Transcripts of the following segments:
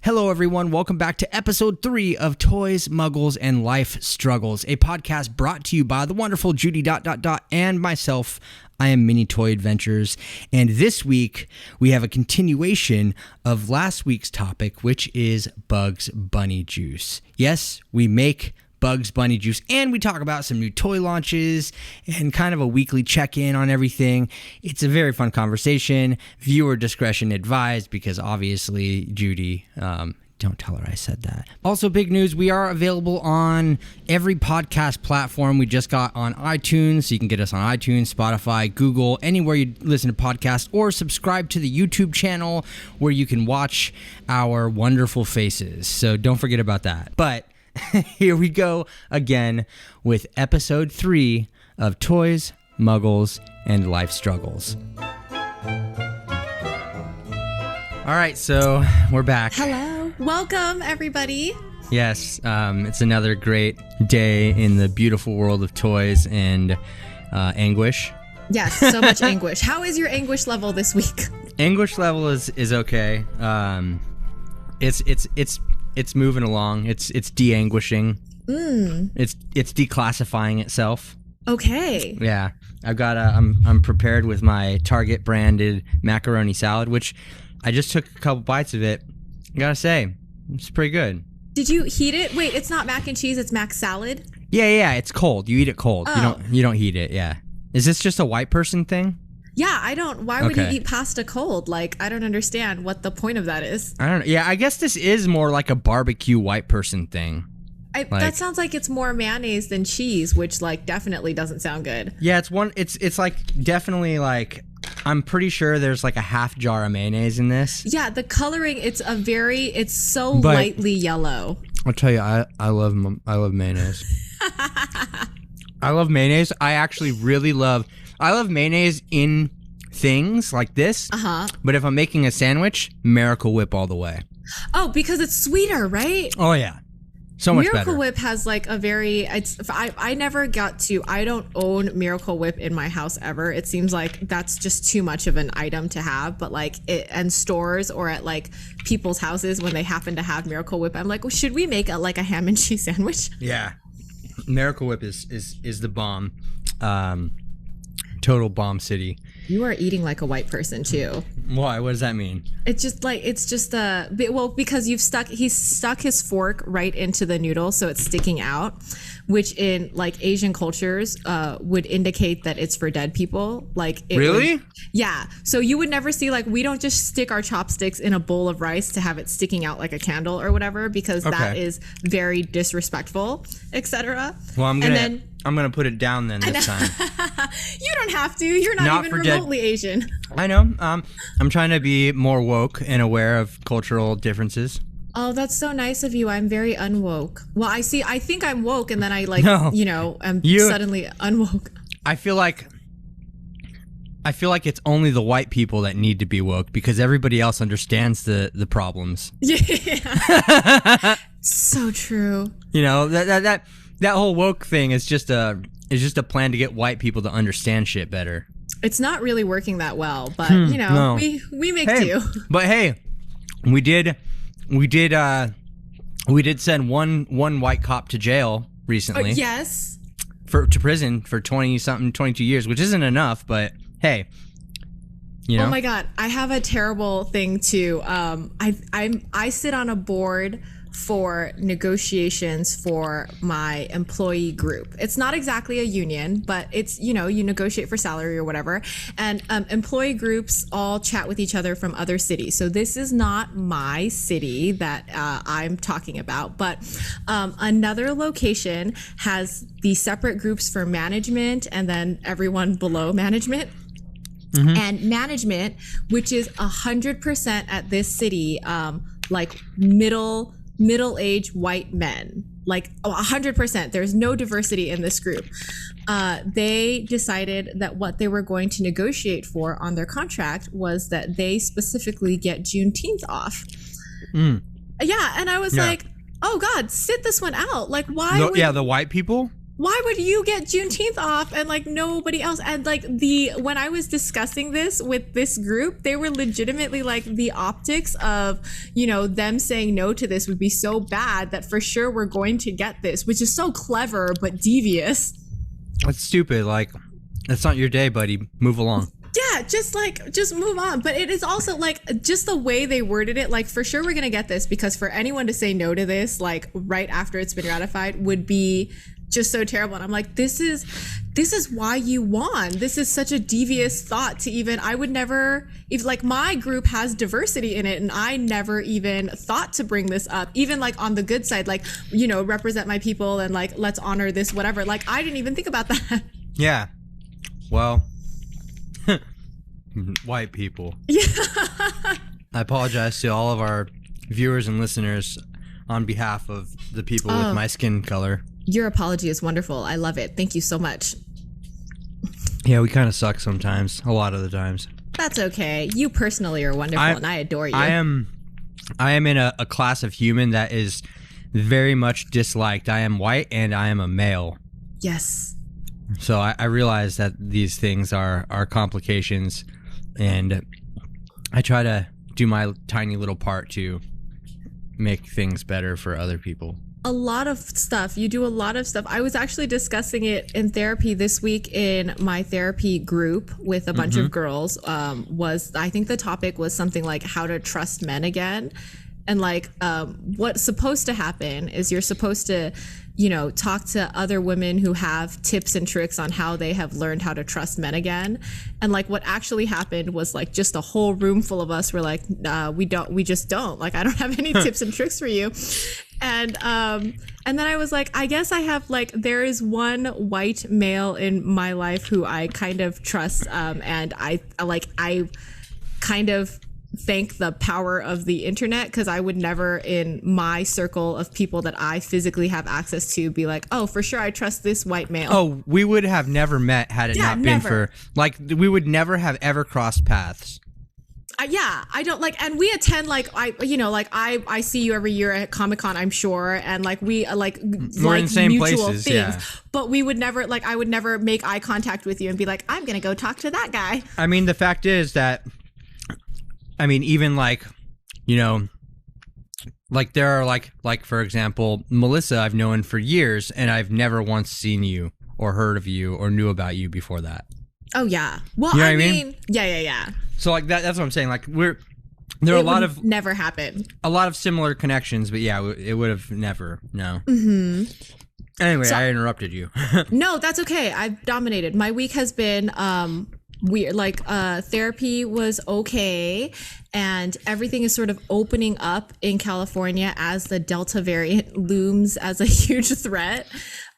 Hello, everyone. Welcome back to episode 3 of Toys, Muggles, and Life Struggles, a podcast brought to you by the wonderful Judy ... and myself. I am Mini Toy Adventures, and this week we have a continuation of last week's topic, which is Bugs Bunny juice. Yes, we make Bugs Bunny juice, and we talk about some new toy launches and kind of a weekly check-in on everything. It's a very fun conversation. Viewer discretion advised, because obviously, Judy, don't tell her I said that. Also, big news, we are available on every podcast platform. We just got on iTunes, so you can get us on iTunes, Spotify, Google, anywhere you listen to podcasts, or subscribe to the YouTube channel where you can watch our wonderful faces. So don't forget about that. But here we go again with episode 3 of Toys, Muggles, and Life Struggles. All right, so we're back. Hello. Welcome, everybody. Yes, it's another great day in the beautiful world of toys and anguish. Yes, so much anguish. How is your anguish level this week? Anguish level is okay. It's moving along. It's de-anguishing. It's declassifying itself. Okay. Yeah, I'm prepared with my Target branded macaroni salad, which I just took a couple bites of it. I gotta say, it's pretty good. Did you heat it? Wait, it's not mac and cheese. It's mac salad. Yeah. It's cold. You eat it cold. Oh. You don't heat it. Yeah. Is this just a white person thing? Yeah, I don't. Why would you eat pasta cold? Like, I don't understand what the point of that is. I don't know. Yeah, I guess this is more like a barbecue white person thing. That sounds like it's more mayonnaise than cheese, which like definitely doesn't sound good. Yeah, it's like definitely like, I'm pretty sure there's like a half jar of mayonnaise in this. Yeah, the coloring, it's so lightly yellow. I'll tell you, I love mayonnaise. I love mayonnaise. I love mayonnaise in things like this. But if I'm making a sandwich, Miracle Whip all the way. Oh, because it's sweeter, right? Oh yeah. So much Miracle better. Whip has like a very, I never got to, I don't own Miracle Whip in my house ever. It seems like that's just too much of an item to have, but like and stores or at like people's houses when they happen to have Miracle Whip, I'm like, well, should we make a ham and cheese sandwich? Yeah. Miracle Whip is the bomb. Total bomb city. You are eating like a white person too. Why? What does that mean? It's just because he stuck his fork right into the noodle, so it's sticking out, which in like Asian cultures would indicate that it's for dead people. Like really? Yeah. So you would never see, like, we don't just stick our chopsticks in a bowl of rice to have it sticking out like a candle or whatever, because that is very disrespectful, etc. Well, I'm gonna put it down then this time. You don't have to. You're not even remotely Asian. I know. I'm trying to be more woke and aware of cultural differences. Oh, that's so nice of you. I'm very unwoke. Well, I think I'm woke, and then I I'm suddenly unwoke. I feel like it's only the white people that need to be woke, because everybody else understands the problems. Yeah. So true. You know, that whole woke thing is just a plan to get white people to understand shit better. It's not really working that well, but we make do. But hey, we did send one white cop to jail recently. Yes. To prison for 22 years, which isn't enough, but hey, you know. Oh my God, I have a terrible thing too. I sit on a board for negotiations for my employee group. It's not exactly a union, but it's, you negotiate for salary or whatever. And employee groups all chat with each other from other cities. So this is not my city that I'm talking about, but another location has the separate groups for management and then everyone below management. Mm-hmm. And management, which is 100% at this city, like middle-aged white men, like 100%. There's no diversity in this group. They decided that what they were going to negotiate for on their contract was that they specifically get Juneteenth off. Yeah, and I was like, oh God, sit this one out. Like, why? The white people. why would you get Juneteenth off and like nobody else? And like when I was discussing this with this group, they were legitimately like the optics of, you know, them saying no to this would be so bad that for sure we're going to get this, which is so clever but devious. It's stupid. Like, it's not your day, buddy. Move along. Yeah, just move on. But it is also like just the way they worded it, like for sure we're gonna get this, because for anyone to say no to this like right after it's been ratified would be just so terrible. And I'm like, this is why you won. This is such a devious thought to even, I would never, if like my group has diversity in it and I never even thought to bring this up, even like on the good side, like, you know, represent my people and like, let's honor this, whatever. Like I didn't even think about that. Yeah. Well, white people. Yeah. I apologize to all of our viewers and listeners on behalf of the people with my skin color. Your apology is wonderful. I love it. Thank you so much. Yeah, we kind of suck sometimes. A lot of the times. That's okay. You personally are wonderful, and I adore you. I am in a class of human that is very much disliked. I am white and I am a male. Yes. So I realize that these things are complications, and I try to do my tiny little part to make things better for other people. A lot of stuff. You do a lot of stuff. I was actually discussing it in therapy this week in my therapy group with a bunch of girls. I think the topic was something like how to trust men again. And like what's supposed to happen is you're supposed to, you know, talk to other women who have tips and tricks on how they have learned how to trust men again. And like what actually happened was like just a whole room full of us were like, we just don't. Like, I don't have any tips and tricks for you. And then I was like, I guess I have like, there is one white male in my life who I kind of trust. And I kind of thank the power of the internet, because I would never in my circle of people that I physically have access to be like, oh, for sure I trust this white male. Oh, we would have never met had it not been for, like, we would never have ever crossed paths. I don't like, and we attend like I see you every year at Comic-Con, I'm sure, and like we're in the same mutual places, things, yeah. But we would never, like, I would never make eye contact with you and be like, I'm gonna go talk to that guy. I mean, the fact is that, I mean, even like, you know, like there are like for example, Melissa I've known for years, and I've never once seen you or heard of you or knew about you before that. Oh yeah. Well, you know I mean, yeah. So like that's what I'm saying. Like there are a lot of never happened. A lot of similar connections, but yeah, it would have never. No. Mm-hmm. Anyway, I interrupted you. No, that's okay. I've dominated. My week has been weird. Like therapy was okay, and everything is sort of opening up in California as the Delta variant looms as a huge threat.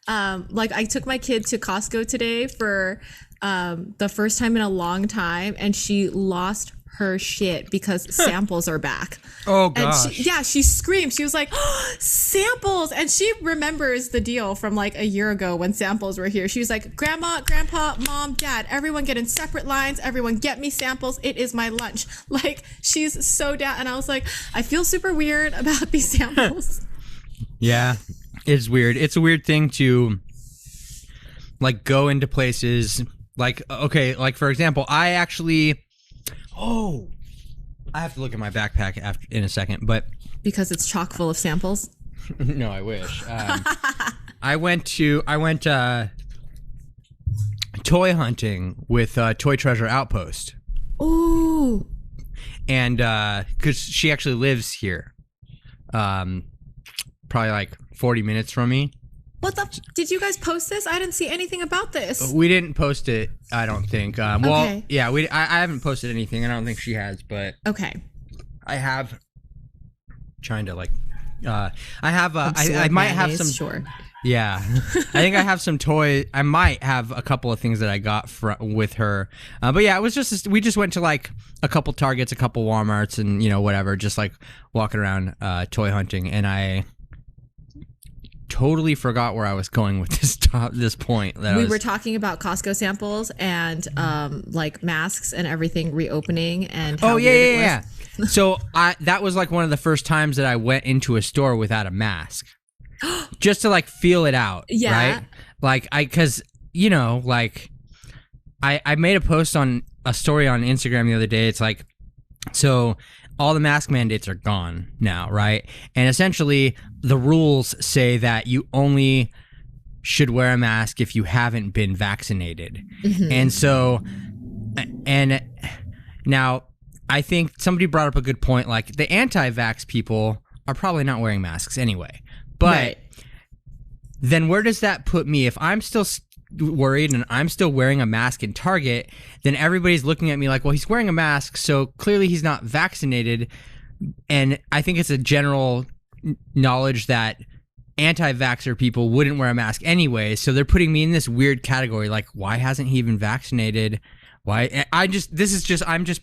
Like I took my kid to Costco today for the first time in a long time, and she lost her shit because samples are back. Oh gosh. And she screamed. She was like, oh, samples. And she remembers the deal from like a year ago when samples were here. She was like, Grandma, Grandpa, Mom, Dad, everyone get in separate lines. Everyone get me samples. It is my lunch. Like, she's so down. And I was like, I feel super weird about these samples. Yeah, it's weird. It's a weird thing to like go into places like, okay, like for example, I have to look at my backpack in a second, but because it's chock full of samples. No, I wish. I went toy hunting with Toy Treasure Outpost. Ooh. And because she actually lives here, probably like 40 minutes from me. What the? Did you guys post this? I didn't see anything about this. We didn't post it, I don't think. Well, okay. Yeah, I haven't posted anything. I don't think she has, but okay. I have. Trying to like, I have. I might have some. Sure. Yeah, I think I have some toy. I might have a couple of things that I got with her. But yeah, it was just we just went to like a couple Targets, a couple Walmarts, and you know whatever, just like walking around toy hunting, and I totally forgot where I was going with this point. We were talking about Costco samples and like masks and everything reopening and how weird it was. So that was like one of the first times that I went into a store without a mask, just to like feel it out. Yeah. like because like I made a post on a story on Instagram the other day. It's like, so all the mask mandates are gone now, right? And essentially the rules say that you only should wear a mask if you haven't been vaccinated. And so, and now I think somebody brought up a good point, like the anti-vax people are probably not wearing masks anyway. But then where does that put me? If I'm still worried and I'm still wearing a mask in Target, then everybody's looking at me like, well, he's wearing a mask, so clearly he's not vaccinated. And I think it's a general knowledge that anti-vaxxer people wouldn't wear a mask anyway, so they're putting me in this weird category, like, why hasn't he been vaccinated? Why? I'm just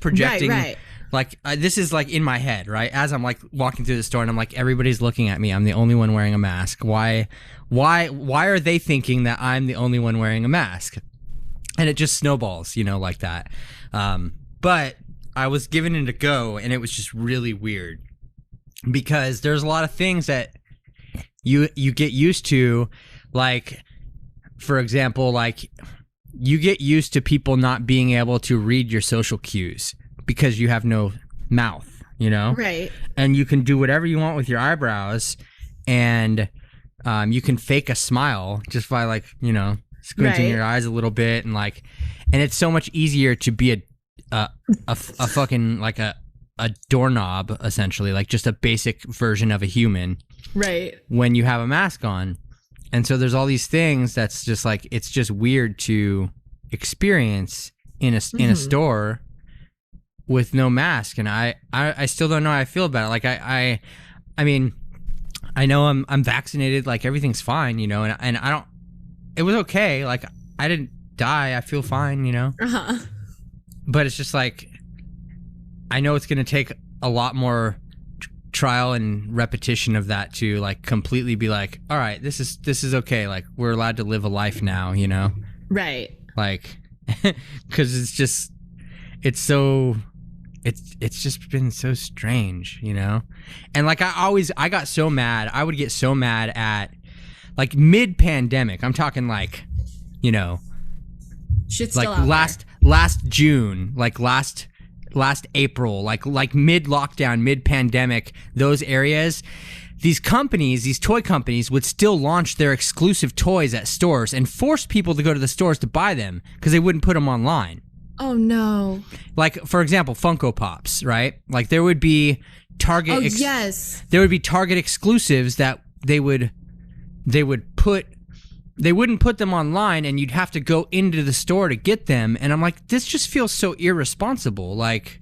projecting. Right. Like, this is like in my head, right? As I'm like walking through the store and I'm like, everybody's looking at me. I'm the only one wearing a mask. Why are they thinking that I'm the only one wearing a mask? And it just snowballs, like that. But I was giving it a go, and it was just really weird because there's a lot of things that you get used to, like, for example, like you get used to people not being able to read your social cues because you have no mouth, Right. And you can do whatever you want with your eyebrows, and you can fake a smile just by like, squinting your eyes a little bit, and it's so much easier to be a fucking like a doorknob, essentially, like just a basic version of a human, right? When you have a mask on. And so there's all these things that's just like, it's just weird to experience in a store with no mask. And I still don't know how I feel about it. Like I mean, I know I'm vaccinated, like everything's fine, and I don't, it was okay. Like I didn't die. I feel fine, but it's just like, I know it's going to take a lot more trial and repetition of that to like completely be like, all right, this is okay. Like we're allowed to live a life now, Right. Like, cause it's just been so strange, And like I got so mad. I would get so mad at like mid-pandemic. I'm talking like, shit's like still out last June, like last April, like mid-lockdown, mid-pandemic, those areas, these toy companies would still launch their exclusive toys at stores and force people to go to the stores to buy them because they wouldn't put them online. Oh no. Like, for example, Funko Pops, right? Like there would be Target yes. There would be Target exclusives that they wouldn't put them online, and you'd have to go into the store to get them. And I'm like, this just feels so irresponsible. Like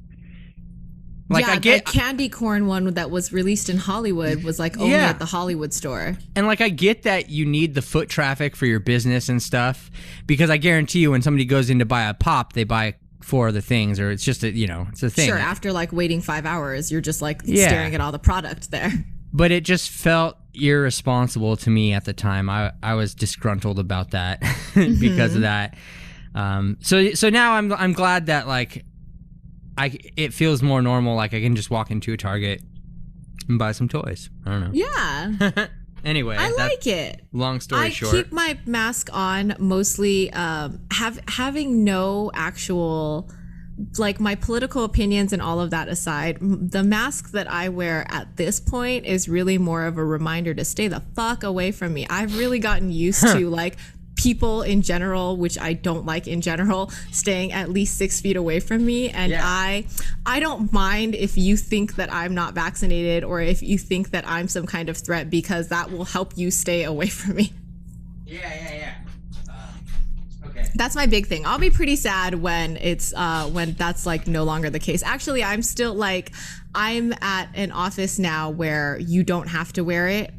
I get the candy corn one that was released in Hollywood was like only at the Hollywood store. And like, I get that you need the foot traffic for your business and stuff, because I guarantee you when somebody goes in to buy a pop, they buy 4 other things, or it's just it's a thing. Sure, after like waiting 5 hours, you're just like staring at all the product there. But it just felt irresponsible to me at the time. I was disgruntled about that because of that. So now I'm glad that like it feels more normal. Like I can just walk into a Target and buy some toys. I don't know. Yeah. Anyway, I like it. Long story short, I keep my mask on mostly having no actual, like, my political opinions and all of that aside. The mask that I wear at this point is really more of a reminder to stay the fuck away from me. I've really gotten used to like people in general, which I don't like in general, staying at least 6 feet away from me. And I don't mind if you think that I'm not vaccinated or if you think that I'm some kind of threat, because that will help you stay away from me. Yeah. Okay. That's my big thing. I'll be pretty sad when it's when that's like no longer the case. Actually, I'm still like, I'm at an office now where you don't have to wear it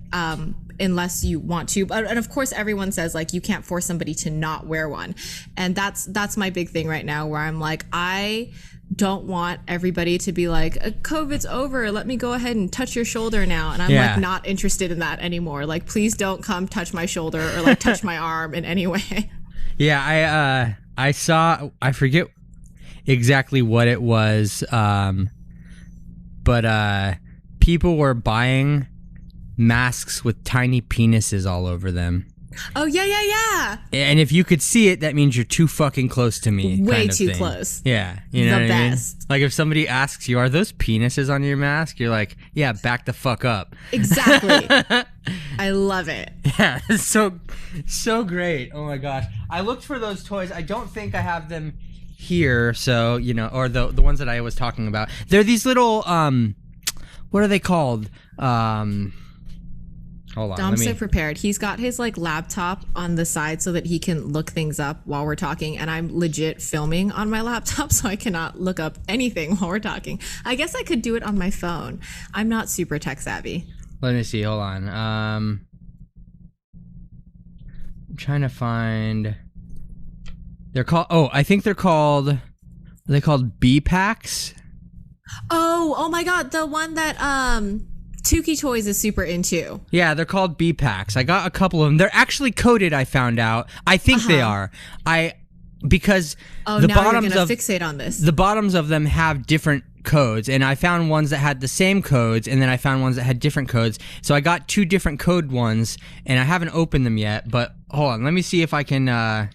unless you want to. And of course, everyone says like you can't force somebody to not wear one. And that's my big thing right now, where I'm like, I don't want everybody to be like, COVID's over, let me go ahead and touch your shoulder now. And I'm like not interested in that anymore. Like, please don't come touch my shoulder or like touch my arm in any way. Yeah, I saw, I forget exactly what it was, but people were buying masks with tiny penises all over them. Oh, yeah. And if you could see it, that means you're too fucking close to me. Way kind of too thing. close. Yeah. You know The what I mean? best. Like if somebody asks you, are those penises on your mask? You're like, yeah, back the fuck up. Exactly. I love it. Yeah, it's so great. Oh my gosh. I looked for those toys. I don't think I have them here, so, you know, or the ones that I was talking about. They're these little what are they called? Hold on. Dom's so prepared. He's got his like laptop on the side so that he can look things up while we're talking, and I'm legit filming on my laptop, so I cannot look up anything while we're talking. I guess I could do it on my phone. I'm not super tech savvy. Let me see. Hold on. I'm trying to find. They're called. Oh, I think they're called. Are they called B packs? Oh my God, the one that Tukey Toys is super into. Yeah, they're called B packs. I got a couple of them. They're actually coded. I found out. I think they are. Because the now bottoms you're gonna of fixate on this. the bottoms of them have different codes, and I found ones that had the same codes, and then I found ones that had different codes. So I got 2 different code ones, and I haven't opened them yet. But hold on, let me see if I can.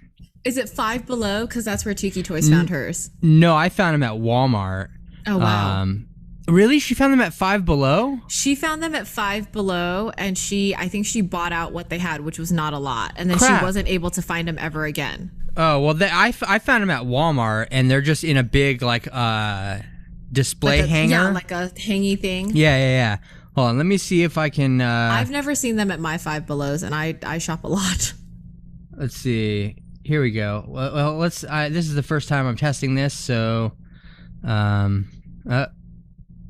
Is it Five Below? Because that's where Tukey Toys found hers. No, I found them at Walmart. Oh wow. Really? She found them at Five Below? She found them at Five Below, and I think she bought out what they had, which was not a lot, and then Crap. she wasn't able to find them ever again. Oh well, I found them at Walmart, and they're just in a big like display hanger. Yeah, like a hangy thing. Yeah. Hold on, let me see if I can. I've never seen them at my Five Belows, and I shop a lot. Let's see. Here we go. Well, let's. This is the first time I'm testing this, so.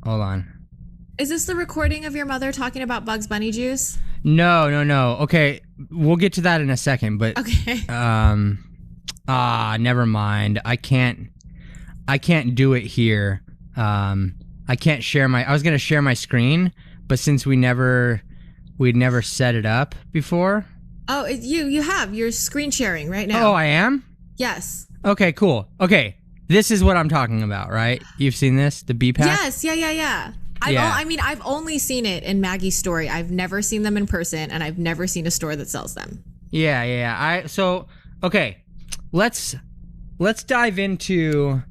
Hold on. Is this the recording of your mother talking about Bugs Bunny juice? No. Okay, we'll get to that in a second, but. Okay. Never mind. I can't do it here. I can't share I was gonna share my screen, but since we'd never set it up before. Oh, you're screen sharing right now. Oh, I am? Yes. Okay, cool. Okay. This is what I'm talking about, right? You've seen this? The B-Pack? Yes, yeah. I've only seen it in Maggie's story. I've never seen them in person, and I've never seen a store that sells them. Yeah. Okay. Let's dive into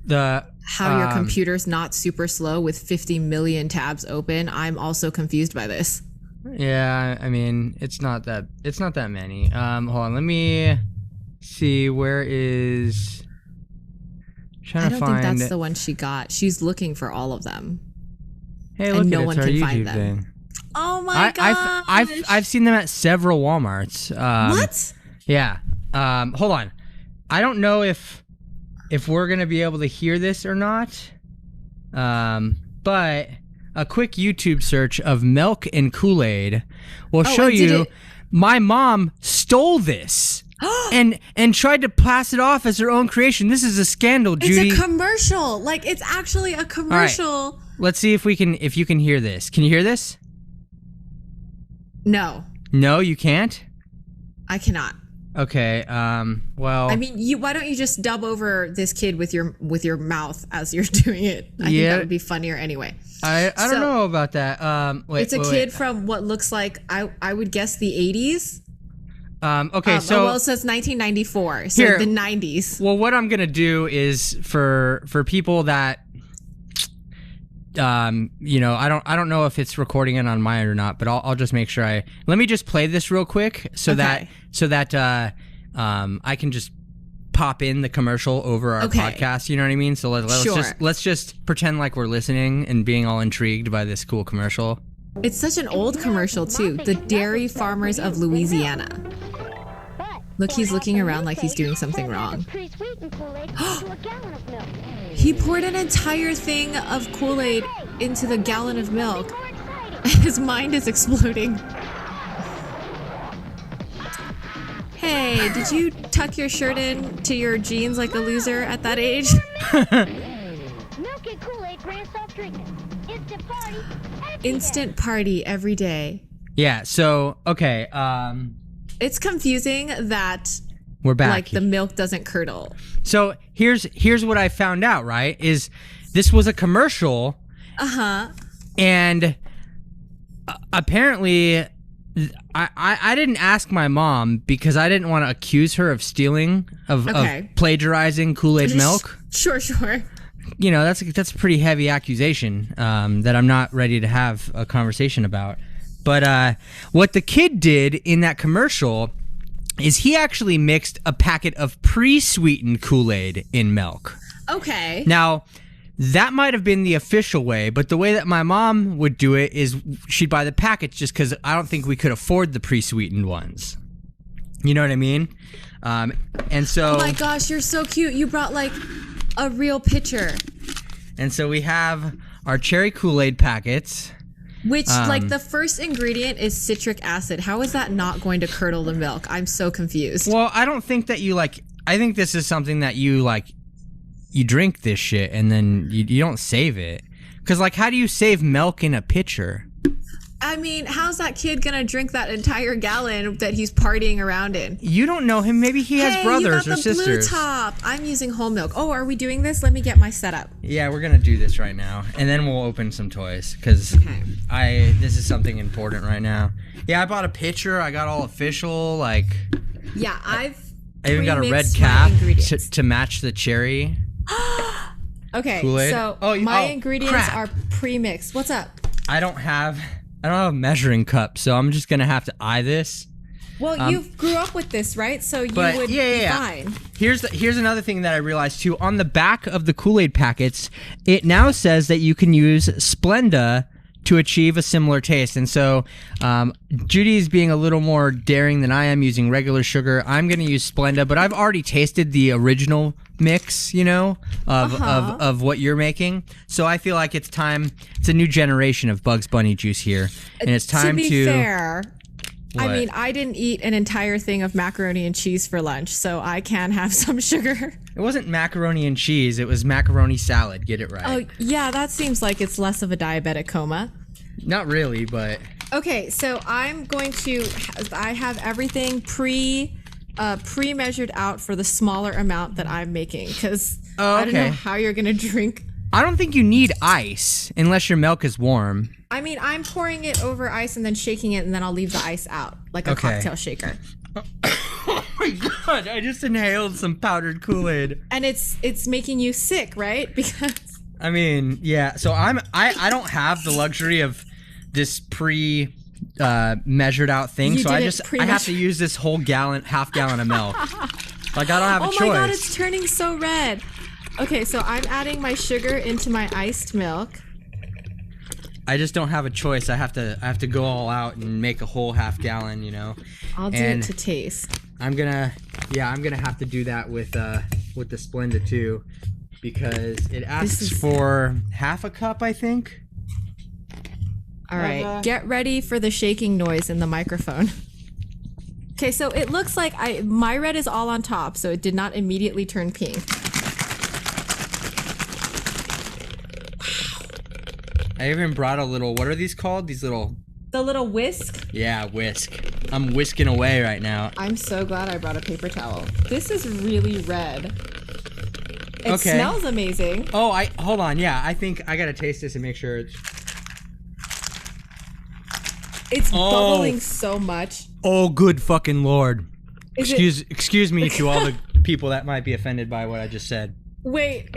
the how your computer's not super slow with 50 million tabs open. I'm also confused by this. Yeah, I mean, it's not that many. Hold on, let me see, where is I don't think that's the one she got. She's looking for all of them. Hey, look, and no at one it's our can YouTube find them. thing. Oh my god! I've seen them at several WalMarts. What? Yeah. Hold on. I don't know if we're gonna be able to hear this or not. But a quick YouTube search of milk and Kool-Aid will show you. My mom stole this. and tried to pass it off as her own creation. This is a scandal, Judy. It's a commercial. Like, it's actually a commercial. All right. Let's see if you can hear this. Can you hear this? No. No, you can't? I cannot. Okay. Well, I mean, why don't you just dub over this kid with your mouth as you're doing it? I think that would be funnier anyway. I don't know about that. Wait, it's a kid from what looks like I would guess the 80s. Okay, so well, it says 1994, so the 90s. Well, what I'm gonna do is for people that, I don't know if it's recording it on mine or not, but I'll just make sure let me just play this real quick so that I can just pop in the commercial over our podcast. You know what I mean? So let's just pretend like we're listening and being all intrigued by this cool commercial. It's such an old commercial too. The Dairy Farmers of Louisiana. Look, he's looking around like he's doing something wrong. He poured an entire thing of Kool-Aid into the gallon of milk. His mind is exploding. Hey, did you tuck your shirt in to your jeans like a loser at that age? Milk and Kool-Aid brand soft drinks. Instant party every day. Yeah, so, okay, it's confusing that we're back. Like the milk doesn't curdle. So here's what I found out, right? Is this was a commercial. Uh-huh. And apparently I didn't ask my mom because I didn't want to accuse her of stealing, of plagiarizing Kool-Aid milk. Sure. You know, that's a pretty heavy accusation that I'm not ready to have a conversation about. But what the kid did in that commercial is he actually mixed a packet of pre-sweetened Kool-Aid in milk. Okay. Now, that might have been the official way, but the way that my mom would do it is she'd buy the packets just because I don't think we could afford the pre-sweetened ones. You know what I mean? And so... Oh my gosh, you're so cute. You brought like a real pitcher. And so we have our cherry Kool-Aid packets. Which, like, the first ingredient is citric acid. How is that not going to curdle the milk? I'm so confused. Well, I don't think that you, like... I think this is something that you, like... You drink this shit and then you don't save it. Because, like, how do you save milk in a pitcher? I mean, how's that kid gonna drink that entire gallon that he's partying around in? You don't know him. Maybe he has brothers or sisters. Blue top. I'm using whole milk. Oh, are we doing this? Let me get my setup. Yeah, we're gonna do this right now, and then we'll open some toys because this is something important right now. Yeah, I bought a pitcher. I got all official. Like, yeah, I even got a red cap to match the cherry. Okay, Kool-Aid. so my ingredients are pre-mixed. What's up? I don't have a measuring cup, so I'm just gonna have to eye this. Well, you grew up with this, right? So you would be fine. Here's another thing that I realized too. On the back of the Kool-Aid packets, it now says that you can use Splenda to achieve a similar taste. And so Judy's being a little more daring than I am, using regular sugar. I'm going to use Splenda, but I've already tasted the original mix, you know, of what you're making. So I feel like it's time. It's a new generation of Bugs Bunny juice here. And it's time to... be fair, what? I mean, I didn't eat an entire thing of macaroni and cheese for lunch, so I can have some sugar. It wasn't macaroni and cheese. It was macaroni salad. Get it right. Oh, yeah, that seems like it's less of a diabetic coma. Not really, but... Okay, so I'm going to... I have everything pre-measured out for the smaller amount that I'm making, because I don't know how you're going to drink. I don't think you need ice, unless your milk is warm. I mean, I'm pouring it over ice and then shaking it, and then I'll leave the ice out, like a cocktail shaker. Oh my god, I just inhaled some powdered Kool-Aid. And it's making you sick, right? Because... I mean, yeah, so I don't have the luxury of this measured out thing, so I have to use this whole half gallon of milk. Like, I don't have a choice. Oh my god, it's turning so red. Okay, so I'm adding my sugar into my iced milk. I just don't have a choice. I have to go all out and make a whole half gallon, you know. I'll do it to taste. I'm gonna have to do that with the Splenda too, because it asks for half a cup, I think. All right, get ready for the shaking noise in the microphone. Okay, so it looks like my red is all on top, so it did not immediately turn pink. I even brought a little, what are these called? These little... The little whisk? Yeah, whisk. I'm whisking away right now. I'm so glad I brought a paper towel. This is really red. It smells amazing. Oh, hold on. Yeah, I think I gotta taste this and make sure it's bubbling so much. Oh, good fucking lord. Excuse me to all the people that might be offended by what I just said. Wait,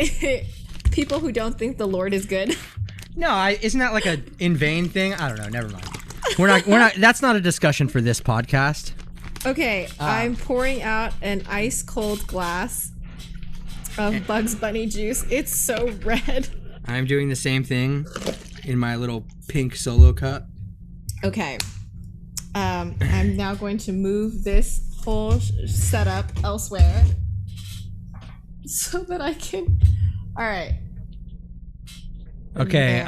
people who don't think the Lord is good? No, isn't that like a in vain thing? I don't know. Never mind. We're not. That's not a discussion for this podcast. Okay, I'm pouring out an ice cold glass of Bugs Bunny juice. It's so red. I'm doing the same thing in my little pink solo cup. Okay. I'm now going to move this whole setup elsewhere so that I can. All right. Okay,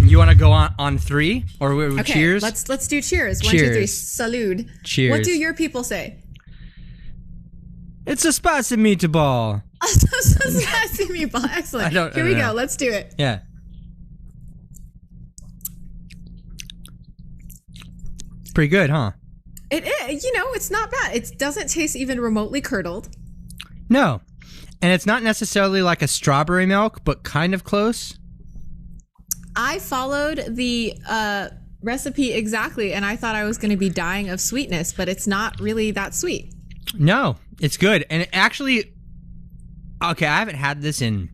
you want to go on three? Or cheers? Let's do cheers. Cheers. 1, 2, 3, salud. Cheers. What do your people say? It's a spicy meatball. Spicy meatball, excellent. Here we go, let's do it. Yeah. Pretty good, huh? It is, it's not bad. It doesn't taste even remotely curdled. No. And it's not necessarily like a strawberry milk, but kind of close. I followed the recipe exactly, and I thought I was going to be dying of sweetness, but it's not really that sweet. No, it's good. And it actually, okay, I haven't had this in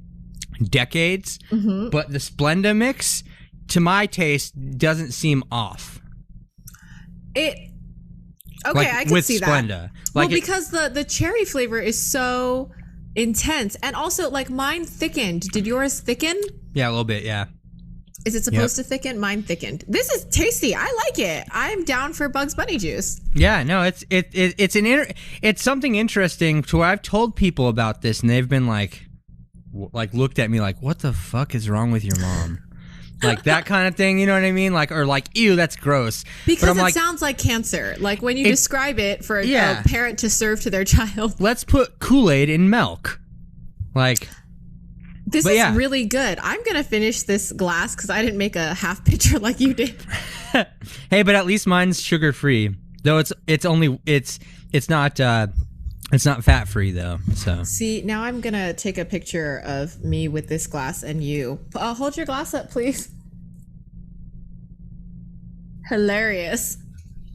decades, but the Splenda mix, to my taste, doesn't seem off. Okay, Like, I can with see Splenda. that. Like well, because the cherry flavor is so intense, and also like mine thickened. Did yours thicken? Yeah, a little bit, yeah. Is it supposed to thicken? Mine thickened. This is tasty. I like it. I'm down for Bugs Bunny juice. Yeah, no, it's something interesting to where I've told people about this and they've been like looked at me like, what the fuck is wrong with your mom? Like that kind of thing, you know what I mean? Like, or like, ew, that's gross. Because it sounds like cancer. Like when you describe it for a parent to serve to their child. Let's put Kool-Aid in milk. Like, this is really good. I'm going to finish this glass because I didn't make a half pitcher like you did. Hey, but at least mine's sugar-free. Though it's not fat-free though. So see, now I'm going to take a picture of me with this glass and you. Hold your glass up, please. Hilarious.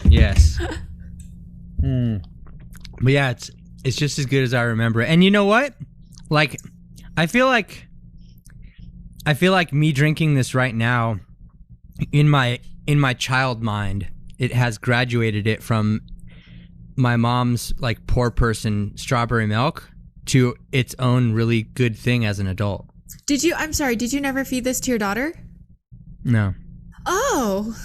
Yes. But yeah, it's just as good as I remember. And you know what? Like, I feel like me drinking this right now, in my child mind, it has graduated it from my mom's like poor person strawberry milk to its own really good thing as an adult. I'm sorry, did you never feed this to your daughter? No. Oh.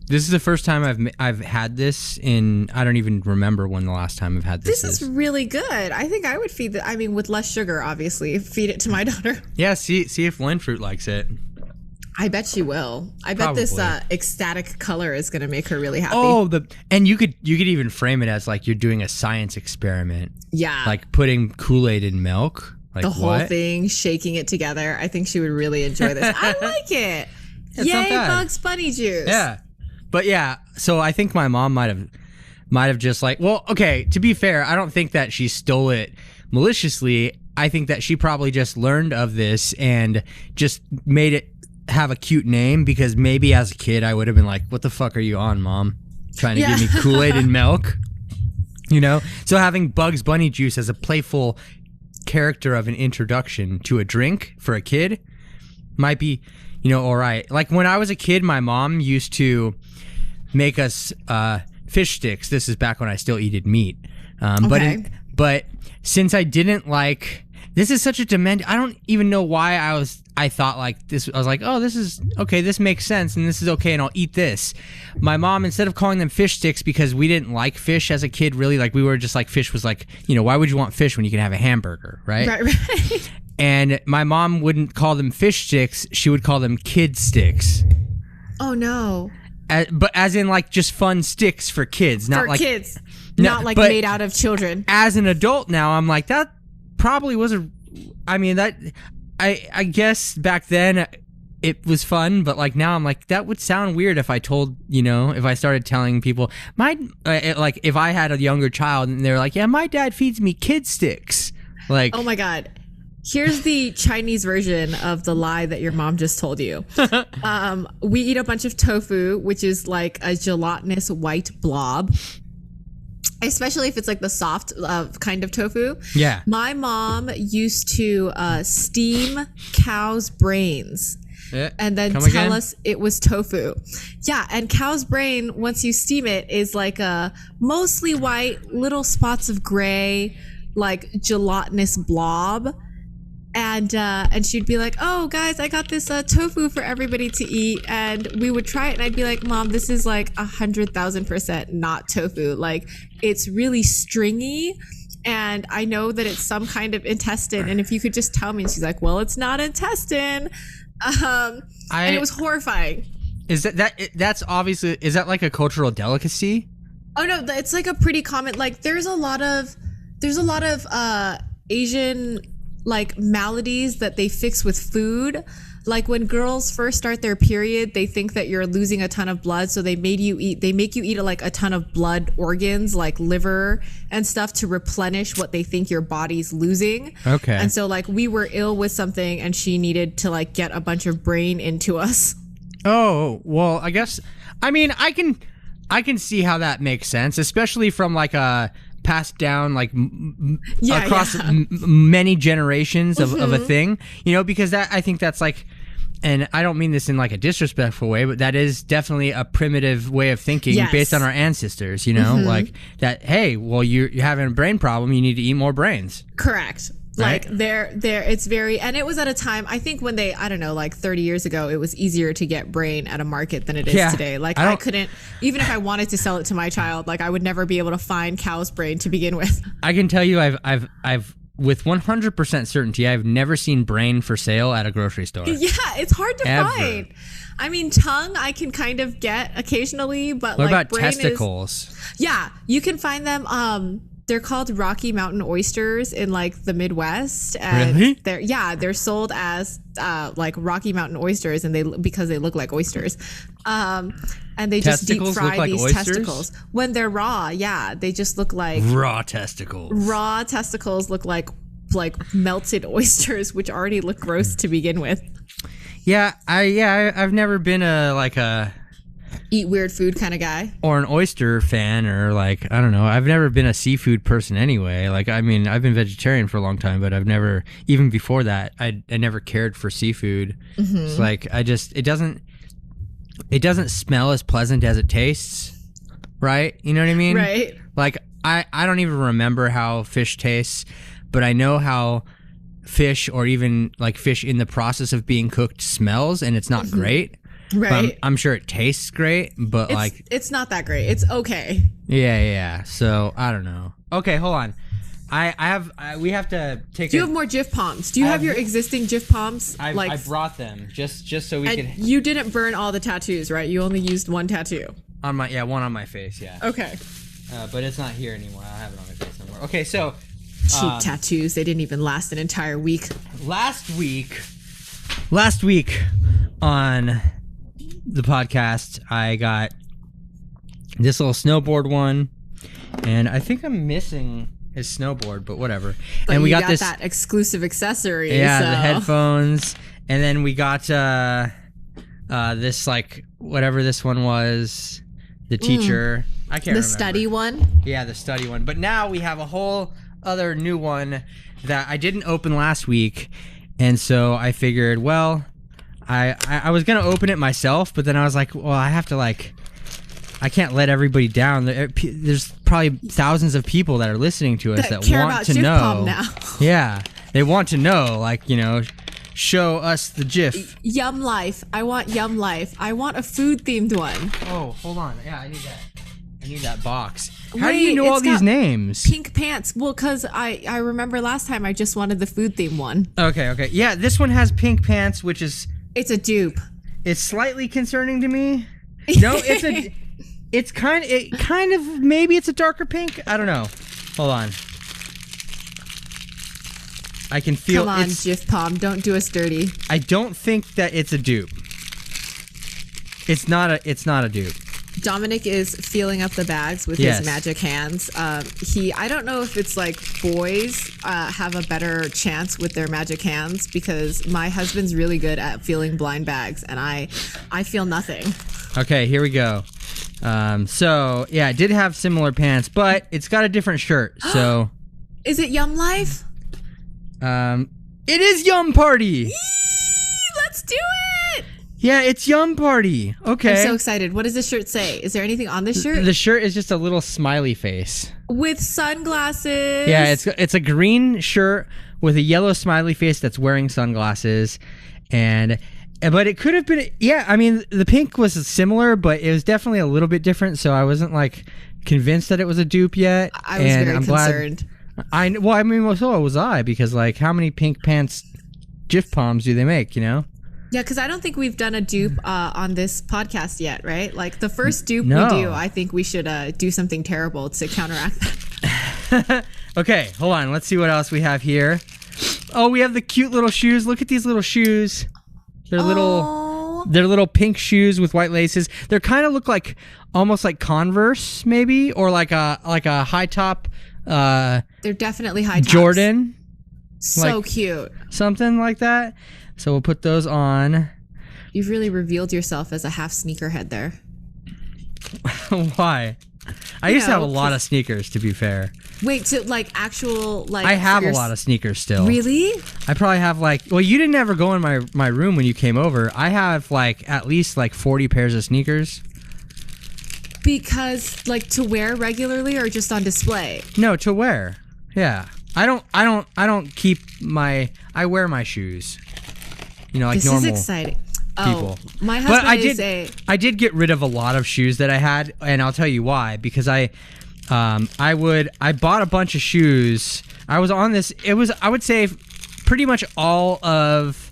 This is the first time I've had this in, I don't even remember when the last time I've had this. This is really good. I think I would feed with less sugar, obviously, feed it to my daughter. Yeah, see if Lynn Fruit likes it. I bet she will. I bet this ecstatic color is going to make her really happy. Oh, and you could even frame it as like you're doing a science experiment. Yeah. Like putting Kool-Aid in milk. Like the whole thing, shaking it together. I think she would really enjoy this. I like it. Yay, Bugs Bunny juice. Yeah. But yeah, so I think my mom might have just like, well, okay, to be fair, I don't think that she stole it maliciously. I think that she probably just learned of this and just made it have a cute name, because maybe as a kid I would have been like, what the fuck are you on, Mom? Trying to give me Kool-Aid and milk? You know? So having Bugs Bunny juice as a playful character of an introduction to a drink for a kid might be, all right. Like when I was a kid, my mom used to make us fish sticks. This is back when I still eated meat. But since I didn't like, this is such a I don't even know why I thought like this. I was like, oh, this is okay. This makes sense, and this is okay, and I'll eat this. My mom, instead of calling them fish sticks, because we didn't like fish as a kid, really, like we were just like, fish was like, why would you want fish when you can have a hamburger, right? Right. And my mom wouldn't call them fish sticks. She would call them kid sticks. Oh, no. But as in like just fun sticks for kids. Not like kids. Not like made out of children. As an adult now, I'm like, that probably was I guess back then it was fun, but like now I'm like, that would sound weird if I told, if I started telling people, like if I had a younger child and they're like, yeah, my dad feeds me kid sticks. Like, oh my God. Here's the Chinese version of the lie that your mom just told you. We eat a bunch of tofu, which is like a gelatinous white blob, especially if it's like the soft kind of tofu. Yeah. My mom used to steam cow's brains. And then tell us it was tofu. Yeah, and cow's brain, once you steam it, is like a mostly white, little spots of gray, like gelatinous blob. And she'd be like, oh guys, I got this tofu for everybody to eat, and we would try it, and I'd be like, Mom, this is like 100,000% not tofu. Like, it's really stringy, and I know that it's some kind of intestine, and if you could just tell me. And she's like, well, it's not intestine. And it was horrifying. Is that's obviously, is that like a cultural delicacy? Oh no, it's like a pretty common, like there's a lot of Asian like maladies that they fix with food. Like when girls first start their period, they think that you're losing a ton of blood, so they make you eat like a ton of blood organs, like liver and stuff, to replenish what they think your body's losing. Okay. And so like we were ill with something and she needed to like get a bunch of brain into us. Oh, well, I guess, I mean, I can see how that makes sense, especially from like a passed down like across many generations of a thing, you know, because that, I think that's like, and I don't mean this in like a disrespectful way, but that is definitely a primitive way of thinking based on our ancestors, you know, like that, hey, well, you're having a brain problem, you need to eat more brains. Correct. Like it's very, and it was at a time, I think when they, I don't know, like 30 years ago, it was easier to get brain at a market than it is today. Like I couldn't, even if I wanted to sell it to my child, like I would never be able to find cow's brain to begin with. I can tell you I've with 100% certainty, I've never seen brain for sale at a grocery store. Yeah, it's hard to find. I mean, tongue I can kind of get occasionally, but what like about brain testicles? Yeah, you can find them. They're called Rocky Mountain oysters in like the Midwest. And really? They're sold as like Rocky Mountain oysters, and because they look like oysters. And they just deep fry like these oysters? Testicles when they're raw. Yeah, they just look like raw testicles. Raw testicles look like melted oysters, which already look gross to begin with. Yeah, I've never been a eat weird food kind of guy or an oyster fan, or like, I don't know, I've never been a seafood person anyway. Like, I mean, I've been vegetarian for a long time, but I've never, even before that, I never cared for seafood. It's like, it doesn't smell as pleasant as it tastes, right? You know what I mean? Right. Like, I don't even remember how fish tastes, but I know how fish, or even like fish in the process of being cooked, smells, and it's not great. Right. I'm sure it tastes great, but it's not that great. It's okay. Yeah. So I don't know. Okay, hold on. We have to take. Do you have more Jif Poms? Do you have your existing Jif Poms? I brought them just so we could. You didn't burn all the tattoos, right? You only used one tattoo. On my one on my face, yeah. Okay. But it's not here anymore. I don't have it on my face anymore. Okay, so cheap tattoos. They didn't even last an entire week. Last week on the podcast, I got this little snowboard one, and I think I'm missing his snowboard, but whatever. But and we got that exclusive accessory. Yeah, the headphones, and then we got this, like, whatever this one was, the teacher. I can't remember. The study one? Yeah, the study one. But now we have a whole other new one that I didn't open last week, and so I figured, well, I was gonna open it myself, but then I was like, well, I have to, like, I can't let everybody down. There's probably thousands of people that are listening to us that want to know. Now. Yeah, they want to know, like, you know, show us the GIF. Yum Life. I want Yum Life. I want a food themed one. Oh, hold on. Yeah, I need that box. How do you know all these names? Pink pants. Well, because I remember last time I just wanted the food theme one. Okay. Yeah, this one has pink pants, which is... It's a dupe. It's slightly concerning to me. No, it's kind of, maybe it's a darker pink. I don't know. Hold on. I can feel. Come on, Jif Pom, don't do us dirty. I don't think that it's a dupe. It's not a dupe. Dominic is feeling up the bags with his magic hands. I don't know if it's like boys have a better chance with their magic hands, because my husband's really good at feeling blind bags, and I feel nothing. Okay, here we go. So yeah, it did have similar pants, but it's got a different shirt. So, is it Yum Life? It is Yum Party. Yee! Let's do it. Yeah, it's Yum Party. Okay. I'm so excited. What does this shirt say? Is there anything on this shirt? The shirt is just a little smiley face. With sunglasses. Yeah, it's a green shirt with a yellow smiley face that's wearing sunglasses. But it could have been, yeah, I mean, the pink was similar, but it was definitely a little bit different, so I wasn't, like, convinced that it was a dupe yet. I was very concerned. So was I, because, like, how many pink pants Jif Poms do they make, you know? Yeah, because I don't think we've done a dupe on this podcast yet, right? Like, the first dupe we do, I think we should do something terrible to counteract that. Okay, hold on. Let's see what else we have here. Oh, we have the cute little shoes. Look at these little shoes. They're little pink shoes with white laces. They kind of look like almost like Converse, maybe, or like a high top. They're definitely high tops. Jordan. So cute. Something like that. So we'll put those on. You've really revealed yourself as a half sneakerhead there. Why? I used to have a lot of sneakers, to be fair. Wait, to like actual like. I have a lot of sneakers still. Really? I probably have like. Well, you didn't ever go in my room when you came over. I have like at least like 40 pairs of sneakers. Because like to wear regularly or just on display? No, to wear. Yeah. I don't keep my. I wear my shoes. You know, like normal. This is exciting. People. Oh, my husband I did get rid of a lot of shoes that I had, and I'll tell you why. Because I bought a bunch of shoes. I was on this. It was, I would say, pretty much all of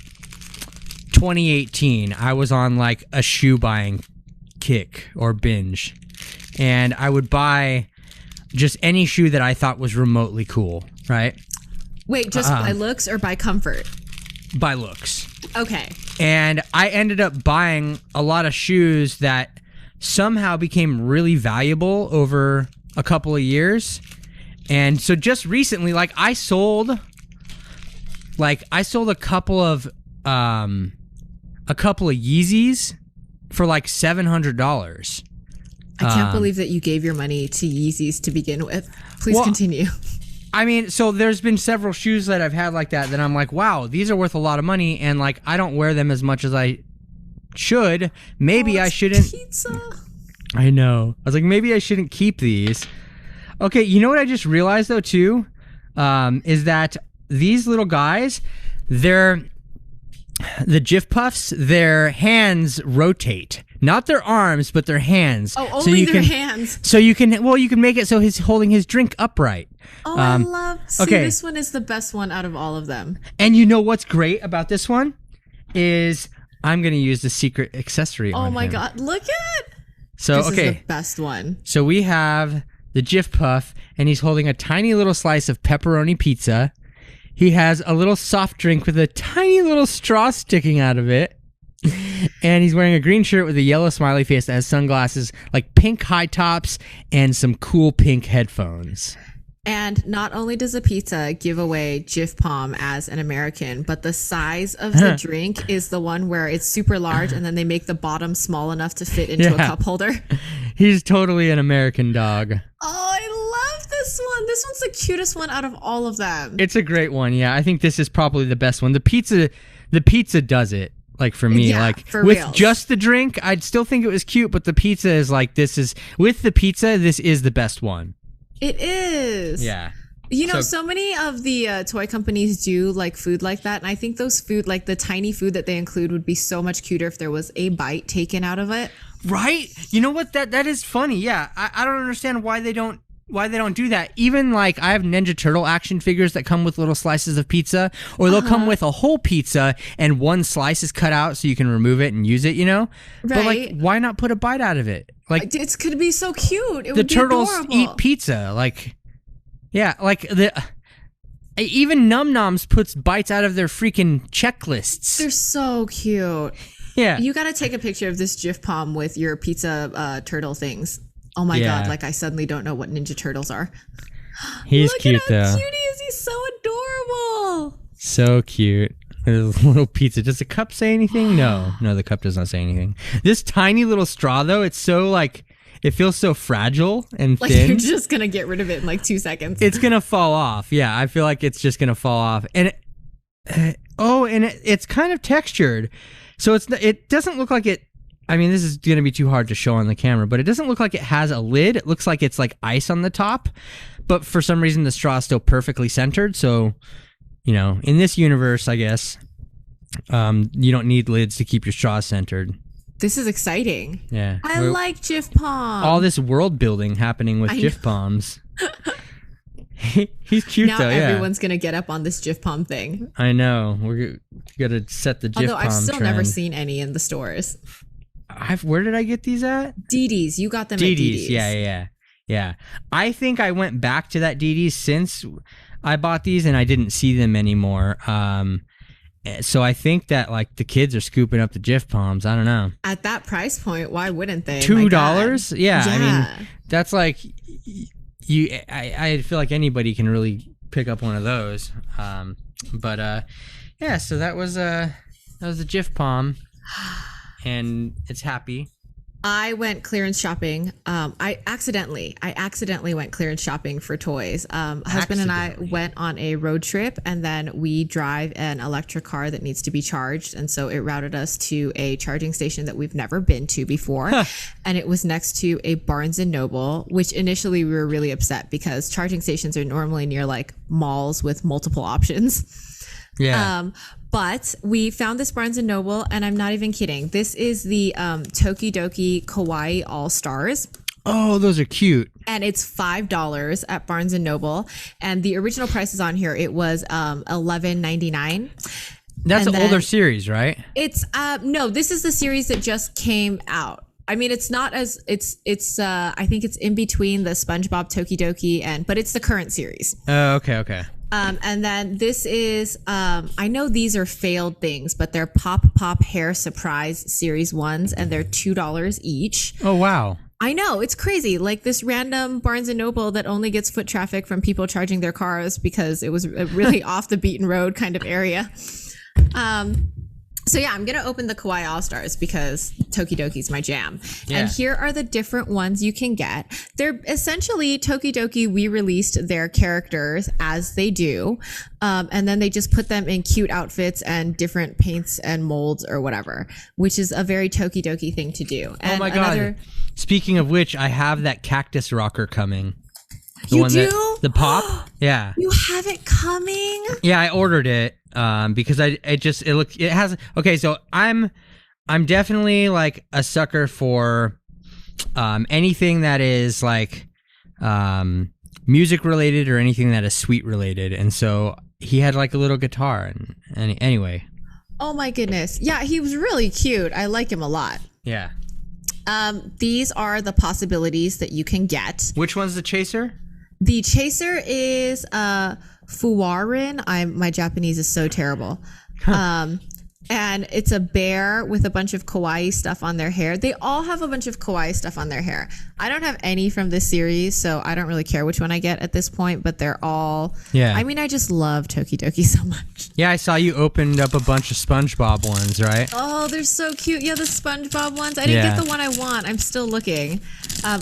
2018. I was on like a shoe buying kick or binge, and I would buy just any shoe that I thought was remotely cool. Right? Wait, just by looks or by comfort? By looks. Okay. And I ended up buying a lot of shoes that somehow became really valuable over a couple of years. And so just recently, like I sold a couple of Yeezys for like $700. I can't believe that you gave your money to Yeezys to begin with. Please continue. I mean, so there's been several shoes that I've had like that I'm like, wow, these are worth a lot of money, and like I don't wear them as much as I should. Maybe I shouldn't. Pizza. I know. I was like, maybe I shouldn't keep these. Okay, you know what I just realized though too, is that these little guys, the Jif Puffs, their hands rotate. Not their arms, but their hands. Oh, only their hands. So you can make it so he's holding his drink upright. Oh, I love. See, this one is the best one out of all of them. And you know what's great about this one is I'm going to use the secret accessory on him. Oh my god, look at it. So this is the best one. So we have the Jif Puff, and he's holding a tiny little slice of pepperoni pizza. He has a little soft drink with a tiny little straw sticking out of it. And he's wearing a green shirt with a yellow smiley face that has sunglasses, like pink high tops, and some cool pink headphones. And not only does a pizza give away Jif Palm as an American, but the size of the drink is the one where it's super large, and then they make the bottom small enough to fit into a cup holder. He's totally an American dog. Oh, I love this one. This one's the cutest one out of all of them. It's a great one. Yeah, I think this is probably the best one. The pizza does it. Like for me, like for with reals. Just the drink, I'd still think it was cute, but the pizza is like, this is the best one. It is. Yeah. You know, so many of the toy companies do like food like that. And I think those food, like the tiny food that they include, would be so much cuter if there was a bite taken out of it. Right? You know what? That is funny. Yeah. I don't understand why they don't do that. Even like I have Ninja Turtle action figures that come with little slices of pizza, or they'll come with a whole pizza and one slice is cut out so you can remove it and use it, you know? Right. But like, why not put a bite out of it? Like, it could be so cute. It the would be turtles adorable. eat pizza. Like, yeah, like even Num Noms puts bites out of their freaking checklists. They're so cute. Yeah. You got to take a picture of this Jif Palm with your pizza turtle things. Oh my god, like I suddenly don't know what Ninja Turtles are. He's Look cute at how though. cute he is. He's so adorable. So cute. His little pizza. Does the cup say anything? No, the cup does not say anything. This tiny little straw though, it's so like, it feels so fragile and like thin. You're just gonna get rid of it in like 2 seconds. It's gonna fall off. Yeah, I feel like it's just gonna fall off. And it's kind of textured, so it doesn't look like it. I mean, this is going to be too hard to show on the camera, but it doesn't look like it has a lid. It looks like it's like ice on the top, but for some reason the straw is still perfectly centered. So, you know, in this universe, I guess, you don't need lids to keep your straw centered. This is exciting. Yeah. I like Jif Palm. All this world building happening with Jif Palms. He's cute now though, yeah. Everyone's going to get up on this Jif Palm thing. I know. We're going to set the Jif Palm Although I've still trend. never seen any in the stores. Where did I get these at? DD's. You got them at DD's. Yeah. I think I went back to that DD's since I bought these and I didn't see them anymore. So I think that like the kids are scooping up the Jif Palms. I don't know. At that price point, why wouldn't they? $2? Yeah. I mean, that's like I feel like anybody can really pick up one of those. Yeah. So that was the Jif Palm. and it's happy. I went clearance shopping. I accidentally went clearance shopping for toys. Husband and I went on a road trip, and then we drive an electric car that needs to be charged. And so it routed us to a charging station that we've never been to before. And it was next to a Barnes and Noble, which initially we were really upset because charging stations are normally near like malls with multiple options. Yeah. But we found this Barnes & Noble, and I'm not even kidding. This is the Tokidoki Kawaii All-Stars. Oh, those are cute. And it's $5 at Barnes & Noble. And the original price is on here. It was $11.99. That's an older series, right? It's no, this is the series that just came out. I mean, it's not as it's I think it's in between the SpongeBob Tokidoki but it's the current series. Oh, okay. And then this is, I know these are failed things, but they're Pop Hair Surprise Series 1s, and they're $2 each. Oh, wow. I know, it's crazy. Like this random Barnes & Noble that only gets foot traffic from people charging their cars because it was a really off the beaten road kind of area. So yeah, I'm going to open the Kawaii All-Stars because Tokidoki's my jam. Yeah. And here are the different ones you can get. They're essentially Tokidoki re-released their characters as they do. And then they just put them in cute outfits and different paints and molds or whatever, which is a very Tokidoki thing to do. And oh my God. Speaking of which, I have that cactus rocker coming. You do? The pop? Yeah. You have it coming? Yeah, I ordered it because it has okay, so I'm definitely like a sucker for anything that is like music related or anything that is sweet related. And so he had like a little guitar and anyway. Oh my goodness. Yeah, he was really cute. I like him a lot. Yeah. These are the possibilities that you can get. Which one's the chaser? The chaser is Fuwarin. My Japanese is so terrible. And it's a bear with a bunch of kawaii stuff on their hair. They all have a bunch of kawaii stuff on their hair. I don't have any from this series, so I don't really care which one I get at this point, but they're all... Yeah. I mean, I just love Tokidoki so much. Yeah, I saw you opened up a bunch of SpongeBob ones, right? Oh, they're so cute. Yeah, the SpongeBob ones. I didn't get the one I want. I'm still looking.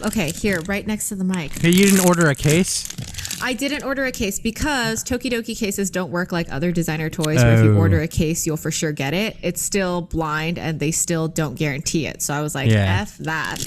Okay, here, right next to the mic. Hey, you didn't order a case? I didn't order a case because Tokidoki cases don't work like other designer toys where if you order a case, you'll for sure get it. It's still blind and they still don't guarantee it. So I was like, F that.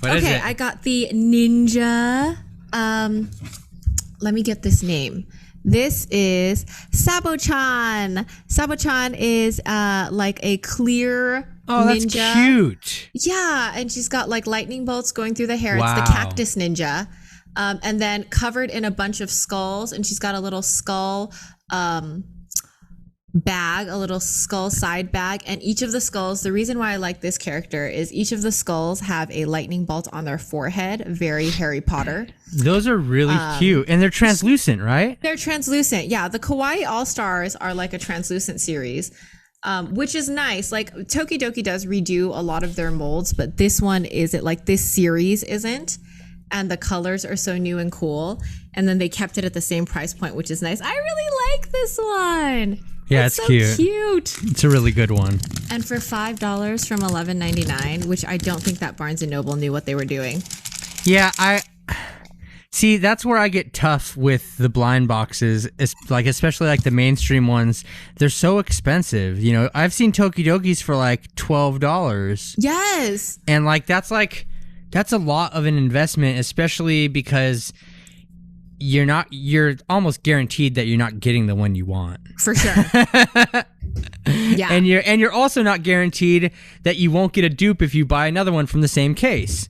Okay, I got the Ninja. Let me get this name. This is Sabo-chan. Sabo-chan is like a clear ninja. That's cute. Yeah, and she's got like lightning bolts going through the hair. Wow. It's the cactus ninja. And then covered in a bunch of skulls, and she's got a little skull bag, a little skull side bag, and each of the skulls, the reason why I like this character is each of the skulls have a lightning bolt on their forehead, very Harry Potter. Those are really cute, and they're translucent, right? They're translucent, yeah. The Kawaii All-Stars are like a translucent series, which is nice. Like Tokidoki does redo a lot of their molds, but this one isn't, like this series isn't. And the colors are so new and cool. And then they kept it at the same price point, which is nice. I really like this one. Yeah, it's so cute. It's a really good one. And for $5 from $11.99, which I don't think that Barnes & Noble knew what they were doing. Yeah, see, that's where I get tough with the blind boxes, especially like the mainstream ones. They're so expensive. You know, I've seen Tokidokis for like $12. Yes. And that's a lot of an investment, especially because you're almost guaranteed that you're not getting the one you want. For sure. Yeah. And you're also not guaranteed that you won't get a dupe if you buy another one from the same case.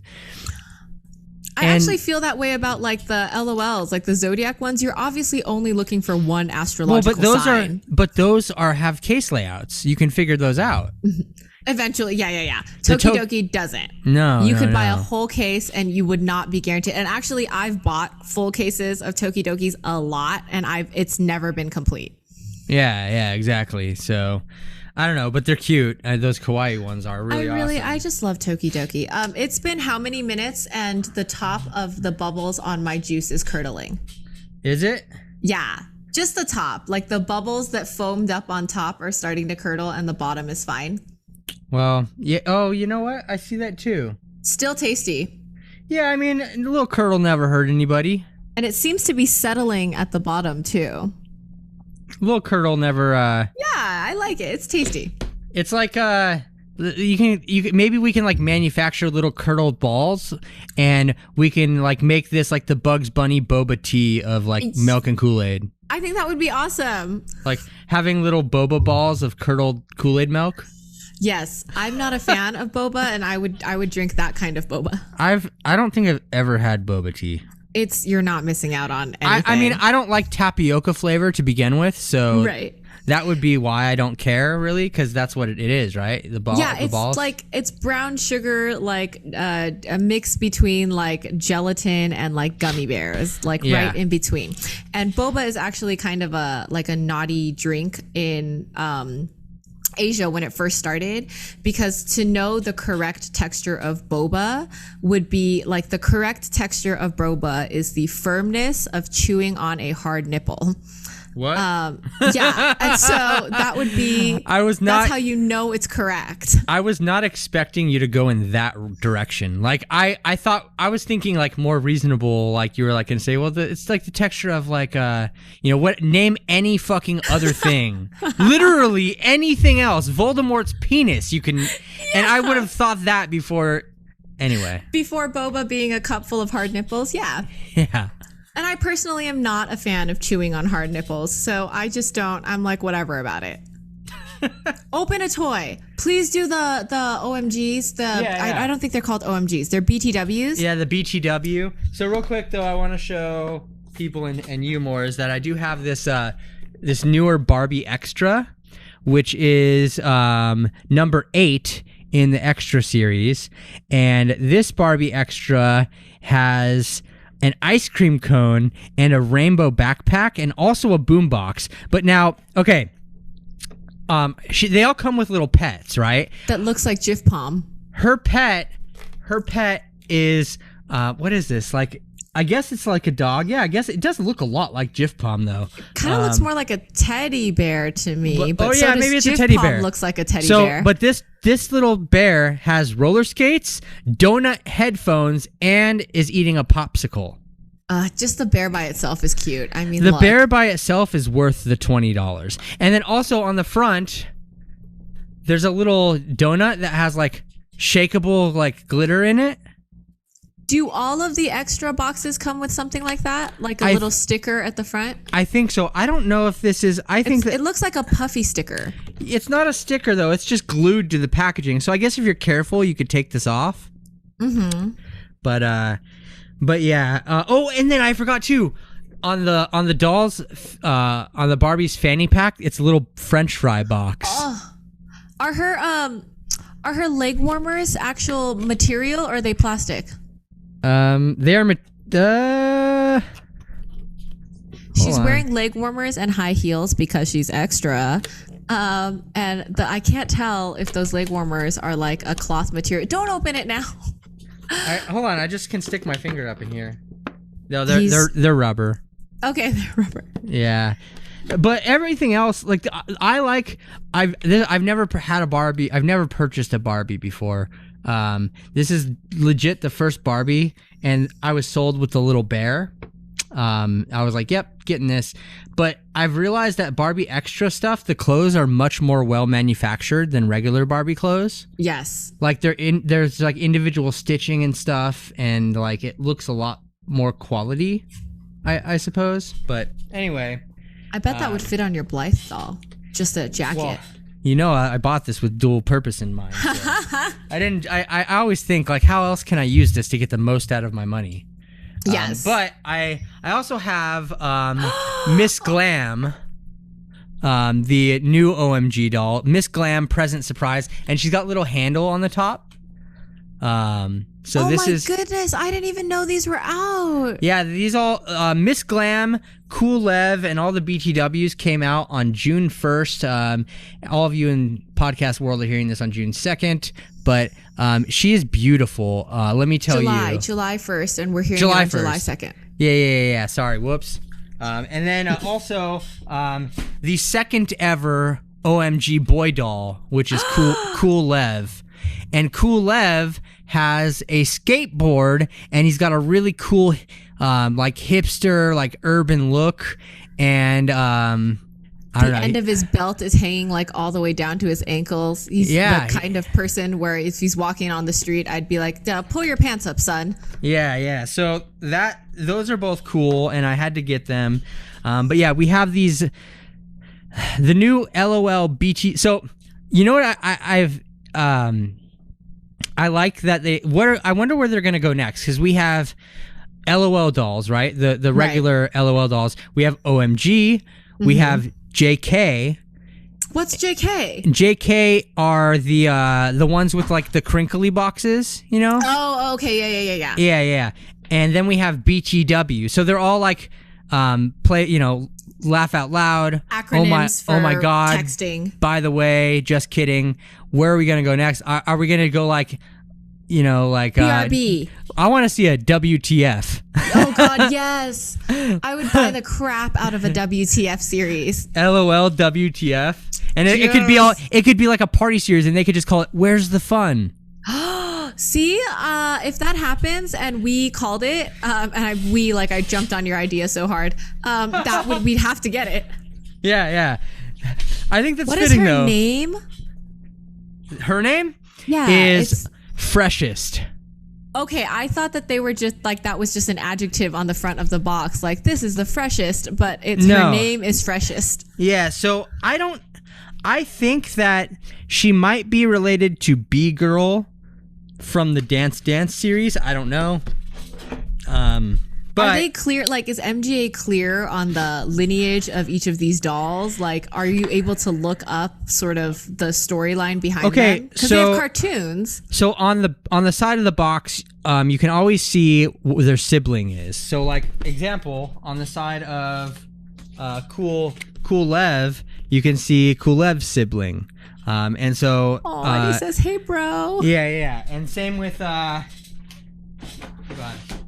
I actually feel that way about like the LOLs, like the Zodiac ones. You're obviously only looking for one astrological sign. But those have case layouts. You can figure those out. Eventually, yeah. Tokidoki doesn't. No, you could buy a whole case and you would not be guaranteed. And actually, I've bought full cases of Tokidokis a lot, and it's never been complete. Yeah, exactly. So, I don't know, but they're cute. Those kawaii ones are really awesome. I just love Tokidoki. It's been how many minutes, and the top of the bubbles on my juice is curdling. Is it? Yeah. Just the top, like the bubbles that foamed up on top are starting to curdle, and the bottom is fine. Well, yeah. Oh, you know what? I see that too. Still tasty. Yeah, I mean, a little curdle never hurt anybody. And it seems to be settling at the bottom too. A little curdle never. Yeah, I like it. It's tasty. It's like you can maybe we can like manufacture little curdled balls, and we can like make this like the Bugs Bunny boba tea of like milk and Kool-Aid. I think that would be awesome. Like having little boba balls of curdled Kool-Aid milk. Yes, I'm not a fan of boba, and I would drink that kind of boba. I don't think I've ever had boba tea. You're not missing out on anything. I mean, I don't like tapioca flavor to begin with, so right. That would be why I don't care really, because that's what it is, right? The balls. Yeah, it's like it's brown sugar, like a mix between like gelatin and like gummy bears, like right in between. And boba is actually kind of a naughty drink in Asia when it first started, because to know the correct texture of boba would be like the correct texture of boba is the firmness of chewing on a hard nipple. What? Yeah, and so that would be. That's how you know it's correct. I was not expecting you to go in that direction. Like I thought I was thinking like more reasonable. Like you were like gonna say, well, it's like the texture of like what? Name any fucking other thing. Literally anything else. Voldemort's penis. You can, and I would have thought that before. Anyway. Before boba being a cup full of hard nipples, yeah. Yeah. And I personally am not a fan of chewing on hard nipples, so I just don't. I'm like, whatever about it. Open a toy. Please do the OMGs. I don't think they're called OMGs. They're BTWs. Yeah, the BTW. So real quick, though, I want to show people and you more is that I do have this this newer Barbie Extra, which is number 8 in the Extra series. And this Barbie Extra has an ice cream cone and a rainbow backpack and also a boombox. But now, okay, they all come with little pets, right? That looks like Jif Palm. Her pet is what is this? Like, I guess it's like a dog. Yeah, I guess it does look a lot like Jif Palm though. Kind of looks more like a teddy bear to me. But so maybe it's Jif a teddy Palm bear. Looks like a teddy bear. But this little bear has roller skates, donut headphones, and is eating a popsicle. Just the bear by itself is cute. I mean, the bear by itself is worth the $20. And then also on the front, there's a little donut that has like shakeable like glitter in it. Do all of the extra boxes come with something like that? Like a little sticker at the front? I think so. I don't know if this is... It looks like a puffy sticker. It's not a sticker, though. It's just glued to the packaging. So I guess if you're careful, you could take this off. Mm-hmm. But yeah. And then I forgot, too. On the dolls, on the Barbie's fanny pack, it's a little French fry box. Oh. Are her leg warmers actual material, or are they plastic? They're she's wearing leg warmers and high heels because she's extra. And I can't tell if those leg warmers are like a cloth material. Don't open it now. Hold on, I just can stick my finger up in here. No, they're rubber. Okay, they're rubber. Yeah. But everything else, like I've never had a Barbie. I've never purchased a Barbie before. This is legit the first Barbie, and I was sold with the little bear. I was like, yep, getting this. But I've realized that Barbie Extra stuff, the clothes are much more well manufactured than regular Barbie clothes. Yes. Like there's like individual stitching and stuff, and like it looks a lot more quality, I suppose. But anyway. I bet that would fit on your Blythe doll. Just a jacket. Well, you know, I bought this with dual purpose in mind. So I always think, like, how else can I use this to get the most out of my money? Yes. But I also have Miss Glam, the new OMG doll. Miss Glam Present Surprise. And she's got a little handle on the top. So oh this my is goodness, I didn't even know these were out. Yeah, these all Miss Glam, Cool Lev, and all the BTWs came out on June 1st. All of you in podcast world are hearing this on June 2nd, but she is beautiful. Let me tell you. July 1st, and we're hearing July it on 1st. July 2nd. Yeah. Sorry, whoops. And then also the second ever OMG boy doll, which is Cool Lev. And Cool Lev has a skateboard, and he's got a really cool, like hipster, like urban look. And I don't know. The end of his belt is hanging like all the way down to his ankles. He's the kind of person where if he's walking on the street, I'd be like, pull your pants up, son. Yeah. So those are both cool, and I had to get them. But yeah, we have the new LOL BT. So you know what I like that I wonder where they're gonna go next, because we have LOL dolls, right? The regular LOL dolls. We have OMG. We have JK. What's JK? JK are the ones with like the crinkly boxes, you know? Oh, okay, yeah. Yeah. And then we have BTW. So they're all like laugh out loud. Acronyms oh my god. Texting. By the way, just kidding. Where are we gonna go next? Are we gonna go like BRB? I want to see a WTF. Oh god, yes. I would buy the crap out of a WTF series. LOL WTF. And it could be like a party series, and they could just call it Where's the Fun? See, if that happens and we called it, and I jumped on your idea so hard, we'd have to get it. Yeah. I think that's what fitting, is her though. name? Her name? Yeah. Is Freshest. Okay, I thought that they were just like that was just an adjective on the front of the box, like this is the freshest, but her name is Freshest. Yeah, so I think that she might be related to B-Girl from the Dance Dance series. I don't know. But are they clear? Like, is MGA clear on the lineage of each of these dolls? Like, are you able to look up sort of the storyline behind them? Because they have cartoons. So on the side of the box, you can always see what their sibling is. So, like, example, on the side of Cool Lev, you can see Cool Lev's sibling. And so... and he says, hey, bro. Yeah. And same with... God,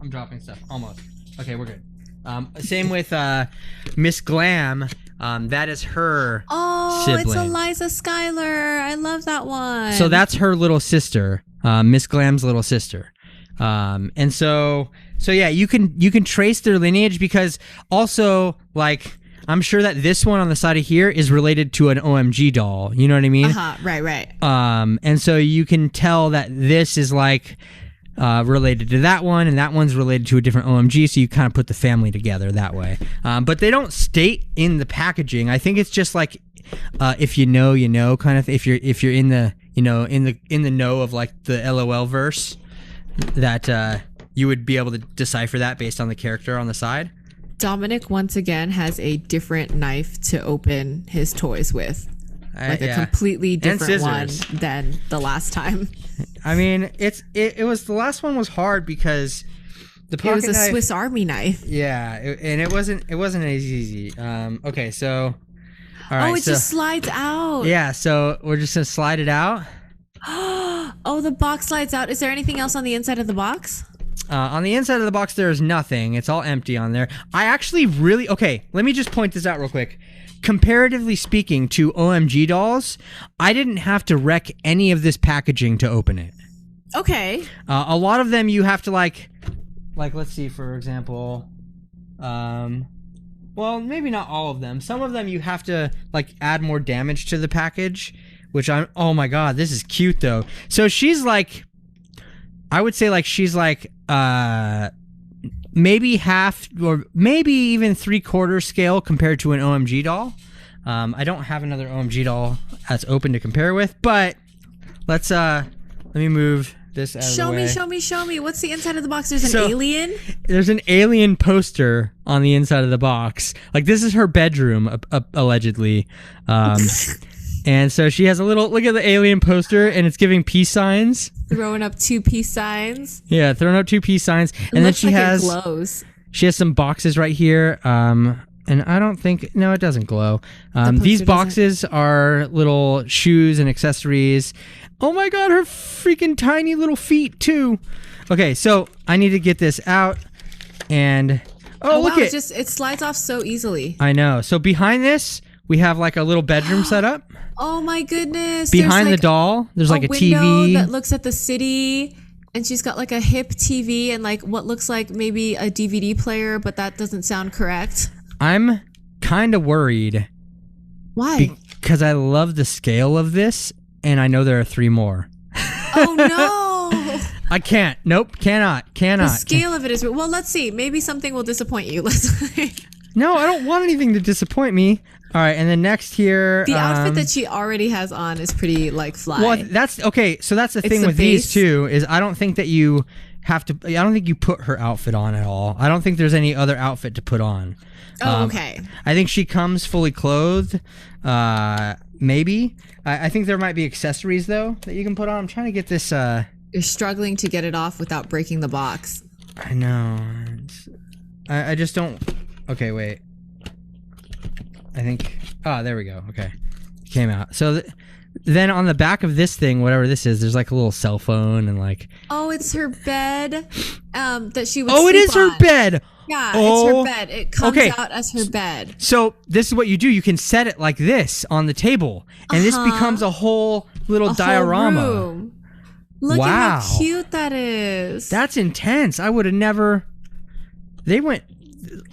I'm dropping stuff. Almost. Okay, we're good. Same with Miss Glam. That is her sibling. It's Eliza Schuyler. I love that one. So that's her little sister, Miss Glam's little sister. And so yeah, you can trace their lineage, because also, like, I'm sure that this one on the side of here is related to an OMG doll. You know what I mean? Right. And so you can tell that this is like related to that one, and that one's related to a different OMG. So you kind of put the family together that way. But they don't state in the packaging. I think it's just like if you know, you know, kind of. If you're in the in the know of like the LOL verse, that you would be able to decipher that based on the character on the side. Dominic once again has a different knife to open his toys with. Like a completely different one than the last time. I mean, it was, the last one was hard because the pocket knife, it was a knife, Swiss Army knife. Yeah, and it wasn't as easy. Okay, so all right, it just slides out. Yeah, so we're just gonna slide it out. Oh, the box slides out. Is there anything else on the inside of the box? On the inside of the box, there is nothing. It's all empty on there. I actually really... Okay, let me just point this out real quick. Comparatively speaking to OMG dolls, I didn't have to wreck any of this packaging to open it. Okay. A lot of them you have to like let's see, for example... well, maybe not all of them. Some of them you have to like add more damage to the package, which oh my god, this is cute though. So she's like... I would say like she's like maybe half or maybe even 3/4 scale compared to an OMG doll. I don't have another OMG doll that's open to compare with, but let me move this out of the way. Show me. What's the inside of the box? There's an alien? There's an alien poster on the inside of the box. Like, this is her bedroom, allegedly. And so she has a little, look at the alien poster, and it's giving peace signs. Throwing up 2 peace signs. Yeah, throwing up 2 peace signs. And then it glows. She has some boxes right here. And I don't think, no, it doesn't glow. These boxes are little shoes and accessories. Oh my god, her freaking tiny little feet too. Okay, so I need to get this out, and Oh, wow, look at it slides off so easily. I know. So behind this, we have like a little bedroom set up. Oh my goodness. Behind the doll, there's like a window TV that looks at the city, and she's got like a hip TV and like what looks like maybe a DVD player, but that doesn't sound correct. I'm kind of worried. Why? Because I love the scale of this, and I know there are 3 more. Oh no. I can't. Nope. Cannot. The scale of it is... Well, let's see. Maybe something will disappoint you. No, I don't want anything to disappoint me. All right, and then next here... The outfit that she already has on is pretty, like, fly. Well, that's... Okay, so that's the thing with these two, is I don't think that you have to... I don't think you put her outfit on at all. I don't think there's any other outfit to put on. Oh, okay. I think she comes fully clothed. Maybe. I think there might be accessories, though, that you can put on. I'm trying to get this... You're struggling to get it off without breaking the box. I know. I just don't... Okay, wait. I think... Oh, there we go. Okay. Came out. So then on the back of this thing, whatever this is, there's like a little cell phone and like... Oh, it's her bed that she would Oh, sleep it is her on. bed! Yeah, it's her bed. It comes out as her bed. So this is what you do. You can set it like this on the table. And this becomes a whole little diorama. Whole room. Look at how cute that is. That's intense. I would have never... They went...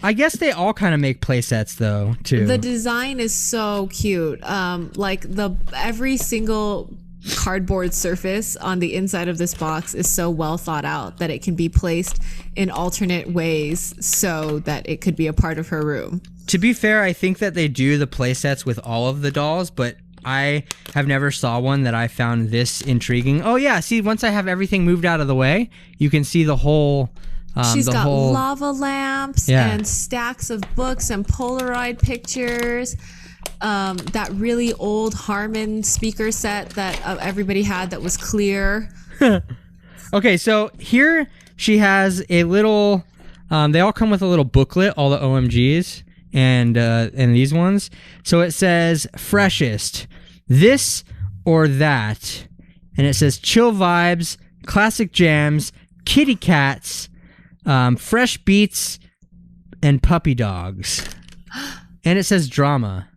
I guess they all kind of make play sets though, too. The design is so cute. Like every single cardboard surface on the inside of this box is so well thought out that it can be placed in alternate ways so that it could be a part of her room. To be fair, I think that they do the play sets with all of the dolls, but I have never saw one that I found this intriguing. Oh yeah, see, once I have everything moved out of the way, you can see the whole... She's got lava lamps and stacks of books and Polaroid pictures. That really old Harman speaker set that everybody had that was clear. Okay, so here she has a little... they all come with a little booklet, all the OMGs and these ones. So it says, freshest, this or that. And it says chill vibes, classic jams, kitty cats... fresh beats and puppy dogs. And it says drama.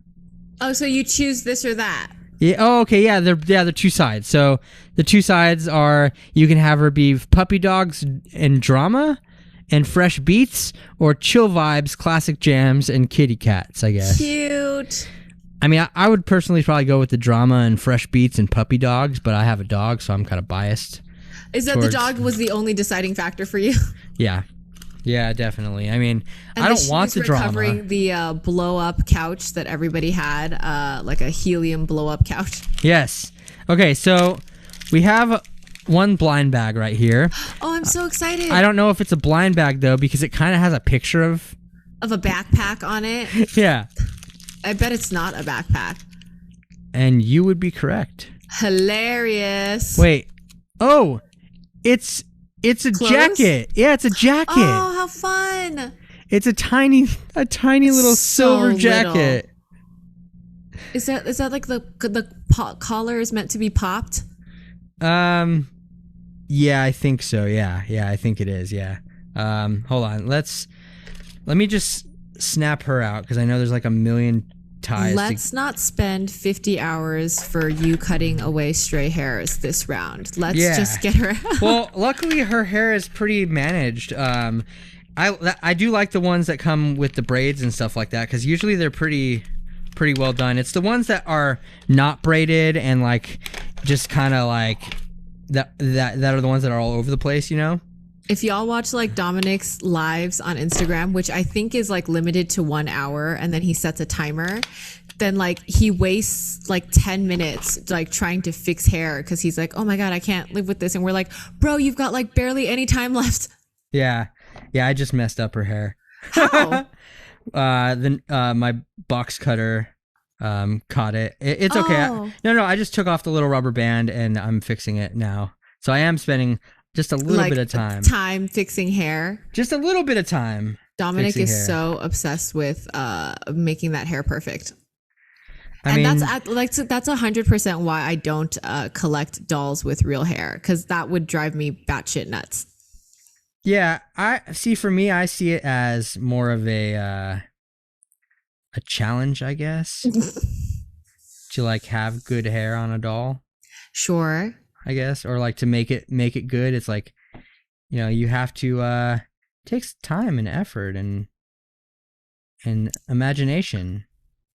Oh, so you choose this or that. Yeah. Oh, okay. Yeah, they're 2 sides. So the 2 sides are you can have her be puppy dogs and drama and fresh beats, or chill vibes, classic jams, and kitty cats, I guess. Cute. I mean, I would personally probably go with the drama and fresh beats and puppy dogs, but I have a dog, so I'm kind of biased. Is that the dog was the only deciding factor for you? Yeah. Yeah, definitely. I mean, and I don't want the drama. Recovering the blow-up couch that everybody had, like a helium blow-up couch. Yes. Okay, so we have one blind bag right here. Oh, I'm so excited. I don't know if it's a blind bag, though, because it kind of has a picture of a backpack on it. Yeah. I bet it's not a backpack. And you would be correct. Hilarious. Wait. Oh, it's a Clothes? jacket. Yeah, it's a jacket. Oh, how fun. It's a tiny little silver jacket. Is that like the collar is meant to be popped? Yeah, I think so. Yeah, I think it is. Yeah. Hold on. Let me just snap her out because I know there's like a million ties. Let's not spend 50 hours for you cutting away stray hairs this round. Let's just get her out. Well, luckily her hair is pretty managed. I do like the ones that come with the braids and stuff like that because usually they're pretty well done. It's the ones that are not braided and like just kind of like that are the ones that are all over the place, you know? If y'all watch like Dominic's lives on Instagram, which I think is like limited to 1 hour and then he sets a timer, then like he wastes like 10 minutes like trying to fix hair because he's like, oh my God, I can't live with this. And we're like, bro, you've got like barely any time left. Yeah, I just messed up her hair. How? My box cutter caught it. It's okay. Oh. No, I just took off the little rubber band and I'm fixing it now. So I am spending just a little bit of time fixing hair. Just a little bit of time. Dominic is so obsessed with making that hair perfect. I mean, that's 100% why I don't collect dolls with real hair, because that would drive me batshit nuts. Yeah, I see. For me, I see it as more of a challenge, I guess, to like have good hair on a doll. Sure. I guess, or like to make it good. It's like, you have to takes time and effort and imagination.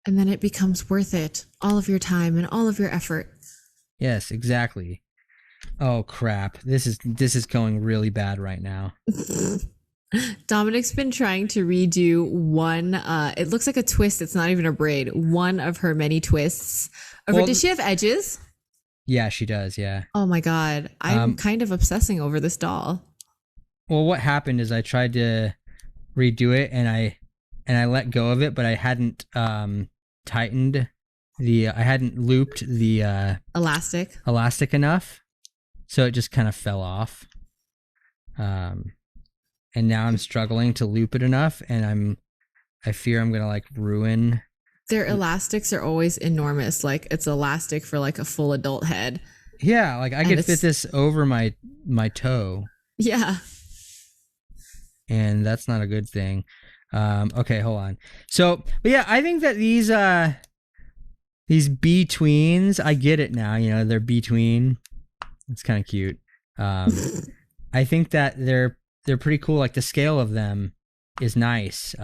And then it becomes worth it. All of your time and all of your effort. Yes, exactly. Oh crap! This is going really bad right now. Dominic's been trying to redo one. It looks like a twist. It's not even a braid. One of her many twists. Does she have edges? Yeah, she does. Yeah. Oh my god, I'm kind of obsessing over this doll. Well, what happened is I tried to redo it and I let go of it, but I hadn't tightened I hadn't looped the elastic enough, so it just kind of fell off. And now I'm struggling to loop it enough, and I fear I'm gonna like ruin. Their elastics are always enormous. Like it's elastic for like a full adult head. Yeah, like I could fit this over my toe. Yeah. And that's not a good thing. Okay, hold on. So, but yeah, I think that these B-tweens, I get it now. They're B-tween. It's kind of cute. I think that they're pretty cool. Like the scale of them is nice.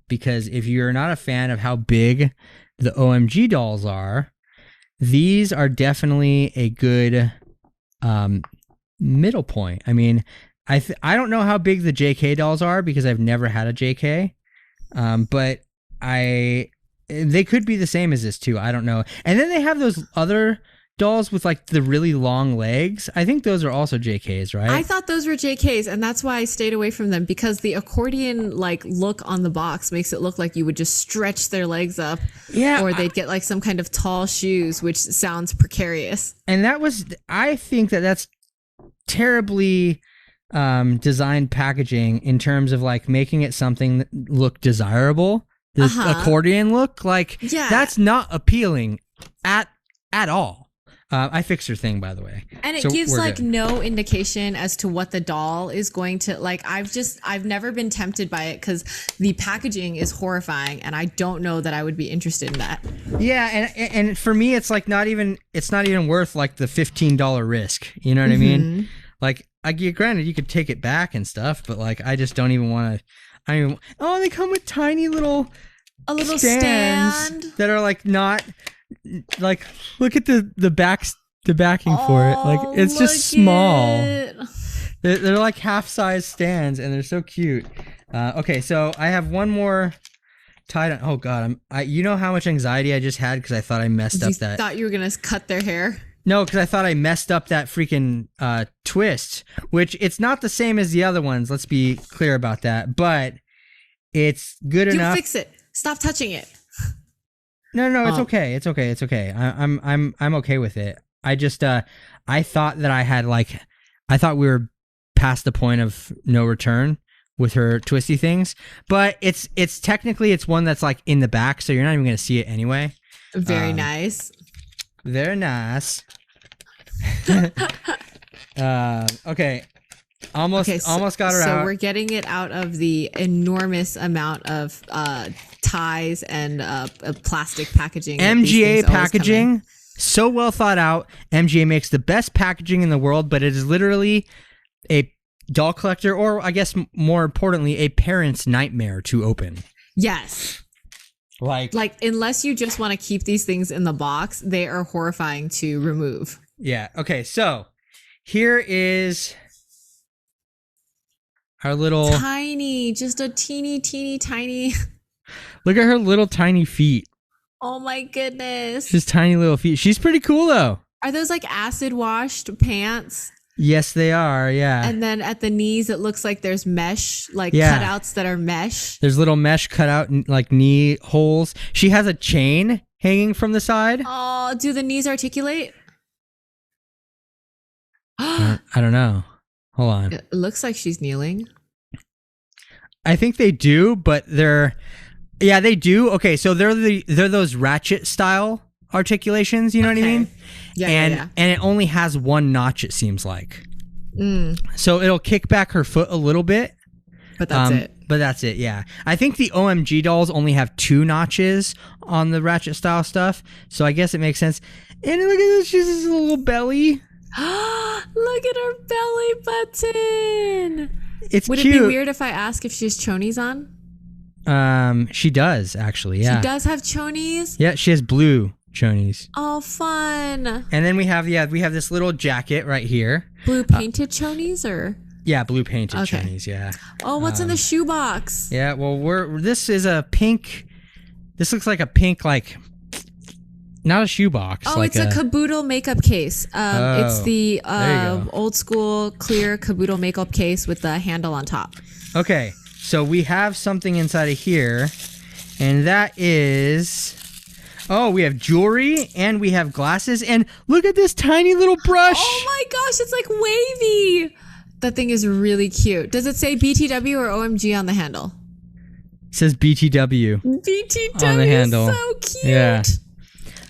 Because if you're not a fan of how big the OMG dolls are, these are definitely a good middle point. I mean, I don't know how big the JK dolls are because I've never had a JK, but they could be the same as this too. I don't know. And then they have those other dolls with like the really long legs. I think those are also JKs, right? I thought those were JKs, and that's why I stayed away from them, because the accordion like look on the box makes it look like you would just stretch their legs up. Yeah. Or they'd get like some kind of tall shoes, which sounds precarious. And I think that's terribly designed packaging in terms of like making it something that look desirable. The accordion look, like, that's not appealing at all. I fixed her thing, by the way. And it gives like no indication as to what the doll is going to like. I've never been tempted by it because the packaging is horrifying, and I don't know that I would be interested in that. Yeah, and for me, it's like not even worth like the $15 risk. You know what I mean? Like, granted, you could take it back and stuff, but like, I just don't even want to. Oh, they come with tiny little stands that are like not. Like, look at the backing for it. Like, it's just small. They're like half-size stands, and they're so cute. Okay, so I have one more tied on. Oh god, you know how much anxiety I just had because I thought I messed up that. You thought you were gonna cut their hair? No, because I thought I messed up that freaking twist, which it's not the same as the other ones. Let's be clear about that, but it's good enough. You fix it. Stop touching it. No, it's okay. It's okay. I'm okay with it. I just I thought that I thought we were past the point of no return with her twisty things, but it's technically one that's like in the back, so you're not even gonna see it anyway. Very nice. Very nice. Okay. Almost got her out. So we're getting it out of the enormous amount of ties and plastic packaging. MGA packaging, so well thought out. MGA makes the best packaging in the world, but it is literally a doll collector, or I guess more importantly, a parent's nightmare to open. Yes. Like unless you just want to keep these things in the box, they are horrifying to remove. Yeah. Okay. So here is our little tiny, just a teeny tiny. Look at her little tiny feet. Oh my goodness. Just tiny little feet. She's pretty cool though. Are those like acid washed pants? Yes, they are. Yeah. And then at the knees, it looks like there's mesh, cutouts that are mesh. There's little mesh cutout like knee holes. She has a chain hanging from the side. Oh, do the knees articulate? I don't know. Hold on. It looks like she's kneeling. I think they do, but they do. Okay, so they're those ratchet style articulations, you know what I mean? Yeah, and it only has one notch, it seems like. So it'll kick back her foot a little bit. But that's it. But that's it, yeah. I think the OMG dolls only have 2 notches on the ratchet style stuff, so I guess it makes sense. And look at this, she has this little belly. Look at her belly button. It's Would cute. it be weird if I ask if she has chonies on? She does, actually, yeah. She does have chonies? Yeah, she has blue chonies. Oh, fun. And then we have this little jacket right here. Blue painted chonies or? Yeah, blue painted Okay. chonies, yeah. Oh, what's in the shoebox? Yeah, well, this is a pink, this looks like a pink, like, not a shoebox. Oh, like it's a caboodle makeup case. It's the there you go. old school clear caboodle makeup case with the handle on top. Okay, so we have something inside of here, and that is... Oh, we have jewelry, and we have glasses, and look at this tiny little brush! Oh my gosh, it's like wavy! That thing is really cute. Does it say BTW or OMG on the handle? It says BTW BTW on the handle. is so cute! Yeah.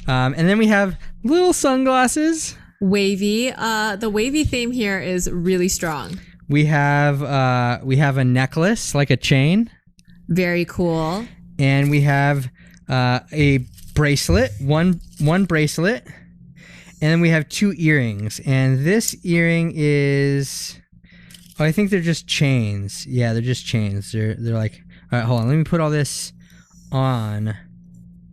And then we have little sunglasses. Wavy. The wavy theme here is really strong. We have a necklace, like a chain. Very cool. And we have a bracelet, one bracelet, and then we have 2 earrings. And this earring is, I think they're just chains. Yeah, they're just chains. They're like, all right, hold on, let me put all this on.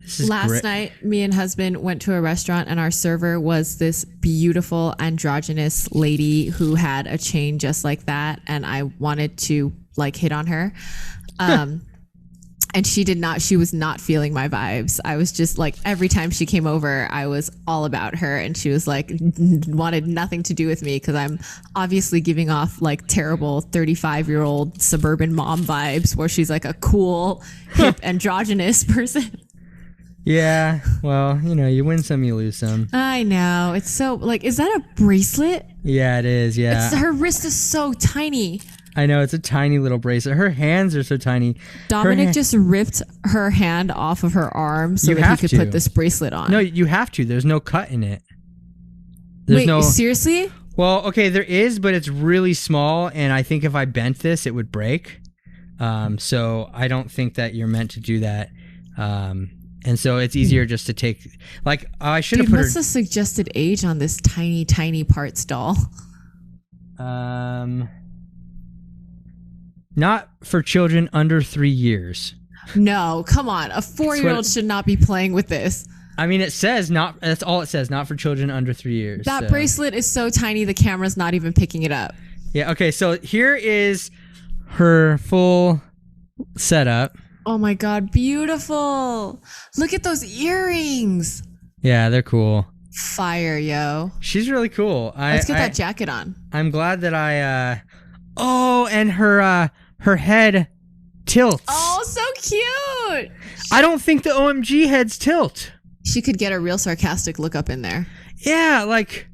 This is Last night, me and husband went to a restaurant, and our server was this beautiful androgynous lady who had a chain just like that, and I wanted to like hit on her. And she did not. She was not feeling my vibes. I was just like, every time she came over, I was all about her. And she was like, wanted nothing to do with me because I'm obviously giving off like terrible 35-year-old suburban mom vibes where she's like a cool, hip, androgynous person. Yeah, well, you win some, you lose some. I know. It's so like, is that a bracelet? Yeah, it is, yeah. Her wrist is so tiny. I know, it's a tiny little bracelet. Her hands are so tiny. Dominic just ripped her hand off of her arm so that he could put this bracelet on. No, you have to. There's no cut in it. Wait, seriously? Well, okay, there is, but it's really small, and I think if I bent this, it would break. So I don't think that you're meant to do that. And so it's easier just to take, like, I should have put what's the suggested age on this tiny, tiny parts doll? Not for children under 3 years. No, come on. A 4-year-old should not be playing with this. I mean, it says not, that's all it says, not for children under 3 years. That bracelet is so tiny, the camera's not even picking it up. Yeah, okay, so here is her full setup. Oh my God, beautiful. Look at those earrings. Yeah, they're cool. Fire, yo. She's really cool. Let's get that jacket on. I'm glad that and her head tilts. Oh, so cute. I don't think the OMG heads tilt. She could get a real sarcastic look up in there. Yeah, like,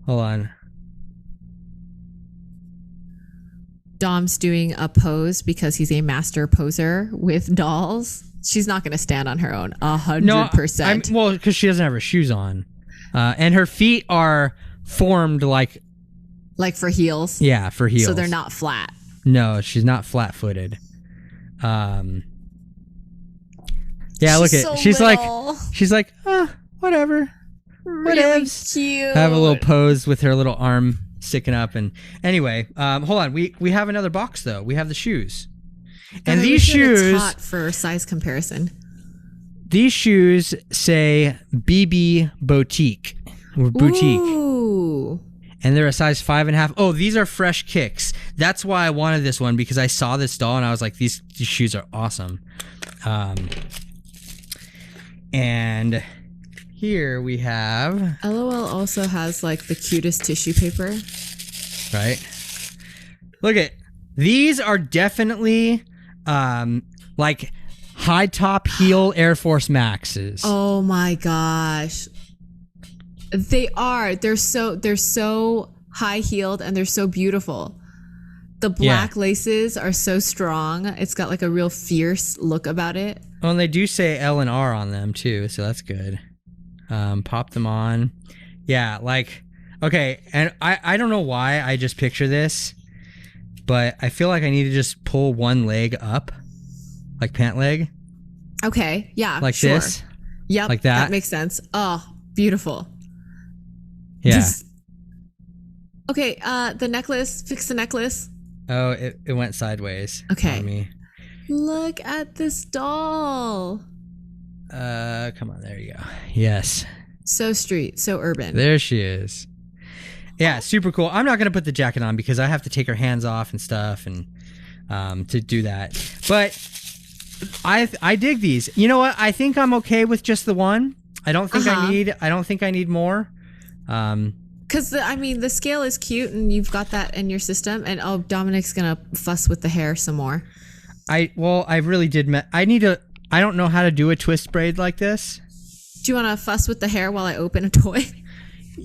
hold on. Dom's doing a pose because he's a master poser with dolls. She's not going to stand on her own. 100%. Well, because she doesn't have her shoes on. And her feet are formed like for heels? Yeah, for heels. So they're not flat. No, she's not flat-footed. Yeah, look at, she's like, whatever. Really cute. Have a little pose with her little arm sticking up. And anyway, hold on. We have another box though. We have the shoes. And these shoes, hot for size comparison. These shoes say BB Boutique or Boutique. Ooh. And they're a size 5.5. Oh, these are fresh kicks. That's why I wanted this one, because I saw this doll and I was like, these shoes are awesome. And here we have... LOL also has like the cutest tissue paper. Right. Look at... These are definitely like high top heel Air Force Maxes. Oh my gosh. They are. They're so high heeled and they're so beautiful. The black laces are so strong. It's got like a real fierce look about it. Oh, and they do say L and R on them too, so that's good. Pop them on. Yeah, like Okay, and I don't know why I just picture this, but I feel like I need to just pull one leg up, like pant leg. Okay, yeah, like sure. this. Yep, like that. That makes sense. Oh, beautiful. Yeah. Okay, the necklace. Fix the necklace. Oh, it went sideways. Okay. On me. Look at this doll. Come on, there you go. Yes. So street, so urban. There she is. Yeah, super cool. I'm not gonna put the jacket on because I have to take her hands off and stuff, and to do that. But I dig these. You know what? I think I'm okay with just the one. I don't think I need more. Because the scale is cute, and you've got that in your system. And Dominic's gonna fuss with the hair some more. I really did. I don't know how to do a twist braid like this. Do you want to fuss with the hair while I open a toy?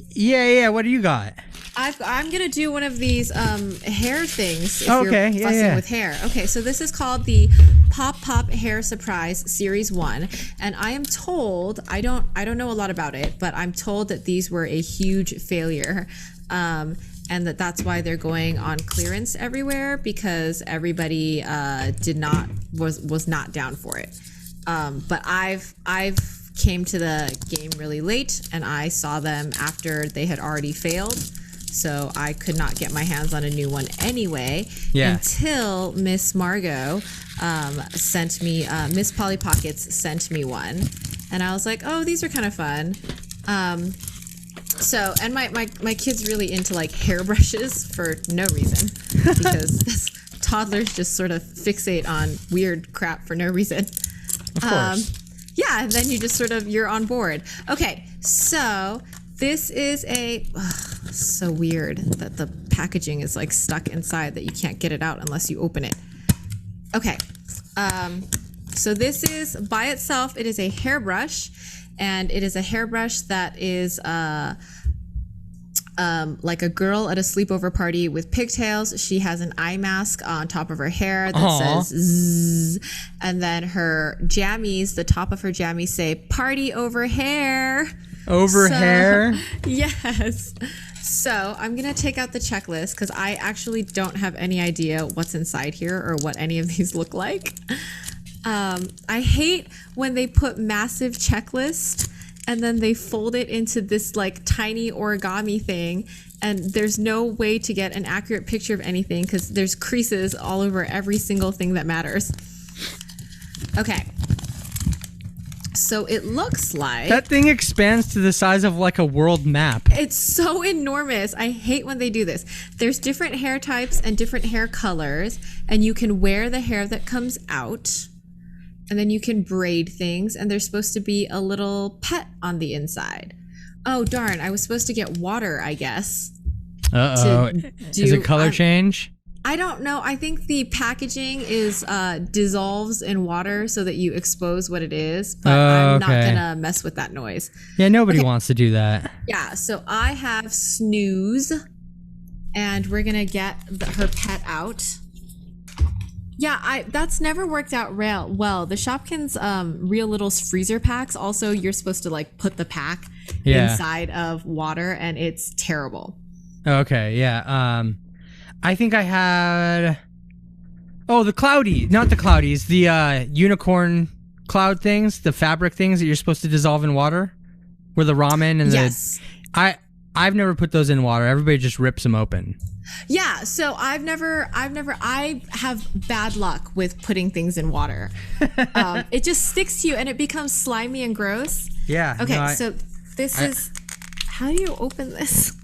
Yeah. What do you got? I'm gonna do one of these hair things. If okay, you're fussing with hair. Okay, so this is called the Pop Hair Surprise Series 1, and I am told I don't know a lot about it, but I'm told that these were a huge failure, and that's why they're going on clearance everywhere because everybody was not down for it. But I've came to the game really late, and I saw them after they had already failed. So I could not get my hands on a new one anyway until Miss Margot sent me, Miss Polly Pockets sent me one. And I was like, oh, these are kind of fun. So, and my kid's really into like hairbrushes for no reason because toddlers just sort of fixate on weird crap for no reason. Of course. Yeah, and then you just you're on board. Okay, so this is so weird that the packaging is like stuck inside that you can't get it out unless you open it. Okay, so this is by itself, it is a hairbrush, and it is a hairbrush that is like a girl at a sleepover party with pigtails. She has an eye mask on top of her hair that says zzz, and then her jammies, the top of her jammies say party over hair. Hair? Yes. So I'm going to take out the checklist because I actually don't have any idea what's inside here or what any of these look like. I hate when they put massive checklist and then they fold it into this like tiny origami thing, and there's no way to get an accurate picture of anything because there's creases all over every single thing that matters. Okay. So it looks like that thing expands to the size of like a world map. It's so enormous. I hate when they do this. There's different hair types and different hair colors, and you can wear the hair that comes out, and then you can braid things, and there's supposed to be a little pet on the inside. Oh darn, I was supposed to get water, I guess. Is it color change? I don't know. I think the packaging is dissolves in water so that you expose what it is, but I'm not gonna mess with that noise. Yeah, nobody wants to do that. Yeah, so I have Snooze, and we're gonna get her pet out. Yeah, that's never worked out well. The Shopkins Real Littles freezer packs, also you're supposed to like put the pack inside of water, and it's terrible. Okay, yeah. I think I had... Oh, the cloudy. Not the cloudies. The unicorn cloud things. The fabric things that you're supposed to dissolve in water. Where the ramen and yes. I've never put those in water. Everybody just rips them open. Yeah, so I have bad luck with putting things in water. It just sticks to you and it becomes slimy and gross. Yeah. Okay, so this is... How do you open this?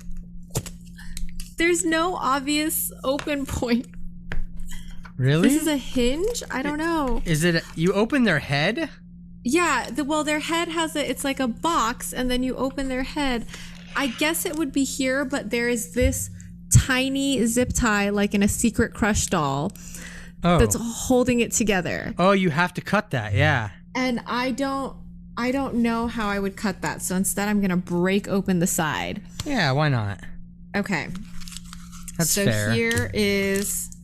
There's no obvious open point. Really? This is a hinge? I don't know. Is it... You open their head? Yeah, their head has it's like a box, and then you open their head. I guess it would be here, but there is this tiny zip tie, like in a Secret Crush doll, that's holding it together. Oh, you have to cut that, yeah. And I don't know how I would cut that, so instead I'm gonna break open the side. Yeah, why not? Okay. That's fair. So here is...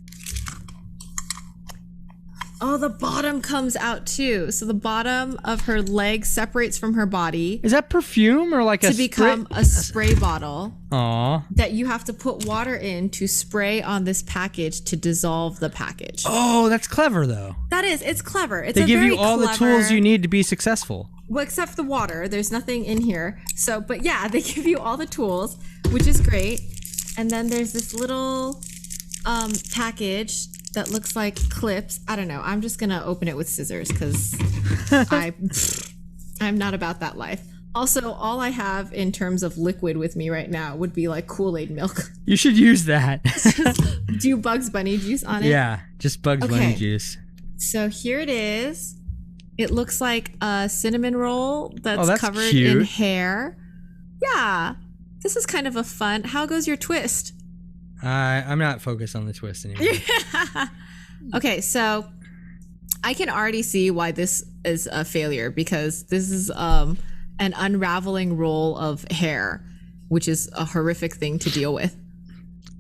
Oh, the bottom comes out too. So the bottom of her leg separates from her body Is that perfume or like to become a spray bottle Aw. that you have to put water in to spray on this package to dissolve the package. Oh, that's clever though. It's clever. It's They a give very you all the clever- tools you need to be successful. Well, except for the water. There's nothing in here. So, but yeah, they give you all the tools, which is great. And then there's this little package that looks like clips. I don't know. I'm just gonna open it with scissors because I'm not about that life. Also, all I have in terms of liquid with me right now would be like Kool-Aid milk. You should use that. Do Bugs Bunny juice on it? Yeah, just Bugs Bunny Okay. juice. So here it is. It looks like a cinnamon roll that's covered cute. in hair. Yeah. This is kind of a fun. How goes your twist? I'm not focused on the twist anymore. Okay, so I can already see why this is a failure because this is an unraveling roll of hair, which is a horrific thing to deal with.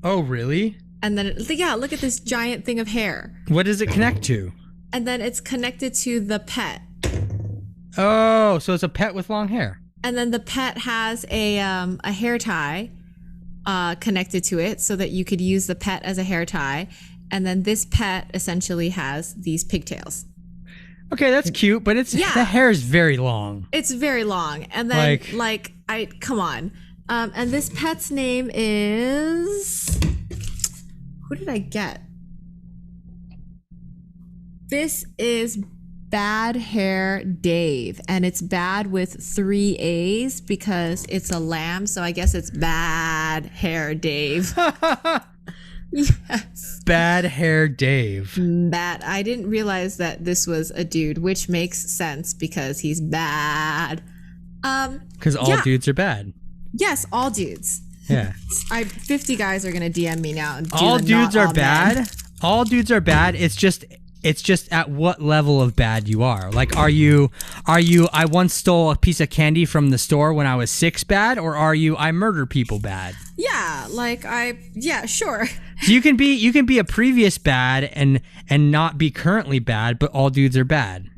Oh, really? And then, yeah, look at this giant thing of hair. What does it connect to? And then it's connected to the pet. Oh, so it's a pet with long hair. And then the pet has a hair tie connected to it so that you could use the pet as a hair tie. And then this pet essentially has these pigtails. Okay, that's cute, but the hair is very long. It's very long. And then come on. And this pet's name is, who did I get? This is Bad Hair Dave, and it's bad with 3 A's because it's a lamb, so I guess it's Bad Hair Dave. Yes. Bad Hair Dave. Bad. I didn't realize that this was a dude, which makes sense because he's bad. Because all dudes are bad. Yes, all dudes. Yeah. 50 guys are gonna DM me now. And All dudes are all bad. men. All dudes are bad. It's just at what level of bad you are. Like, are you I once stole a piece of candy from the store when I was 6 bad, or are you I murder people bad? Yeah, sure. So you can be a previous bad and not be currently bad, but all dudes are bad.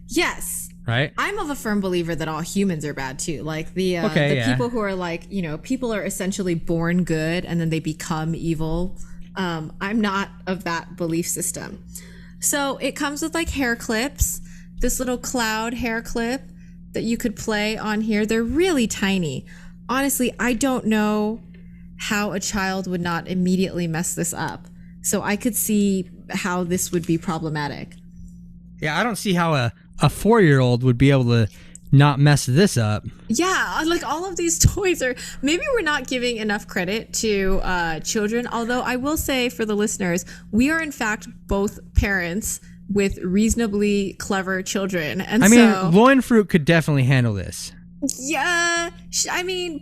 Yes. Right? I'm of a firm believer that all humans are bad too. Like the people who are like, people are essentially born good and then they become evil. I'm not of that belief system. So it comes with like hair clips, this little cloud hair clip that you could play on here. They're really tiny. Honestly, I don't know how a child would not immediately mess this up. So I could see how this would be problematic. Yeah, I don't see how a 4-year-old would be able to not mess this up. Yeah, like all of these toys are, maybe we're not giving enough credit to children, although I will say for the listeners, we are in fact both parents with reasonably clever children. And Loin Fruit could definitely handle this. Yeah,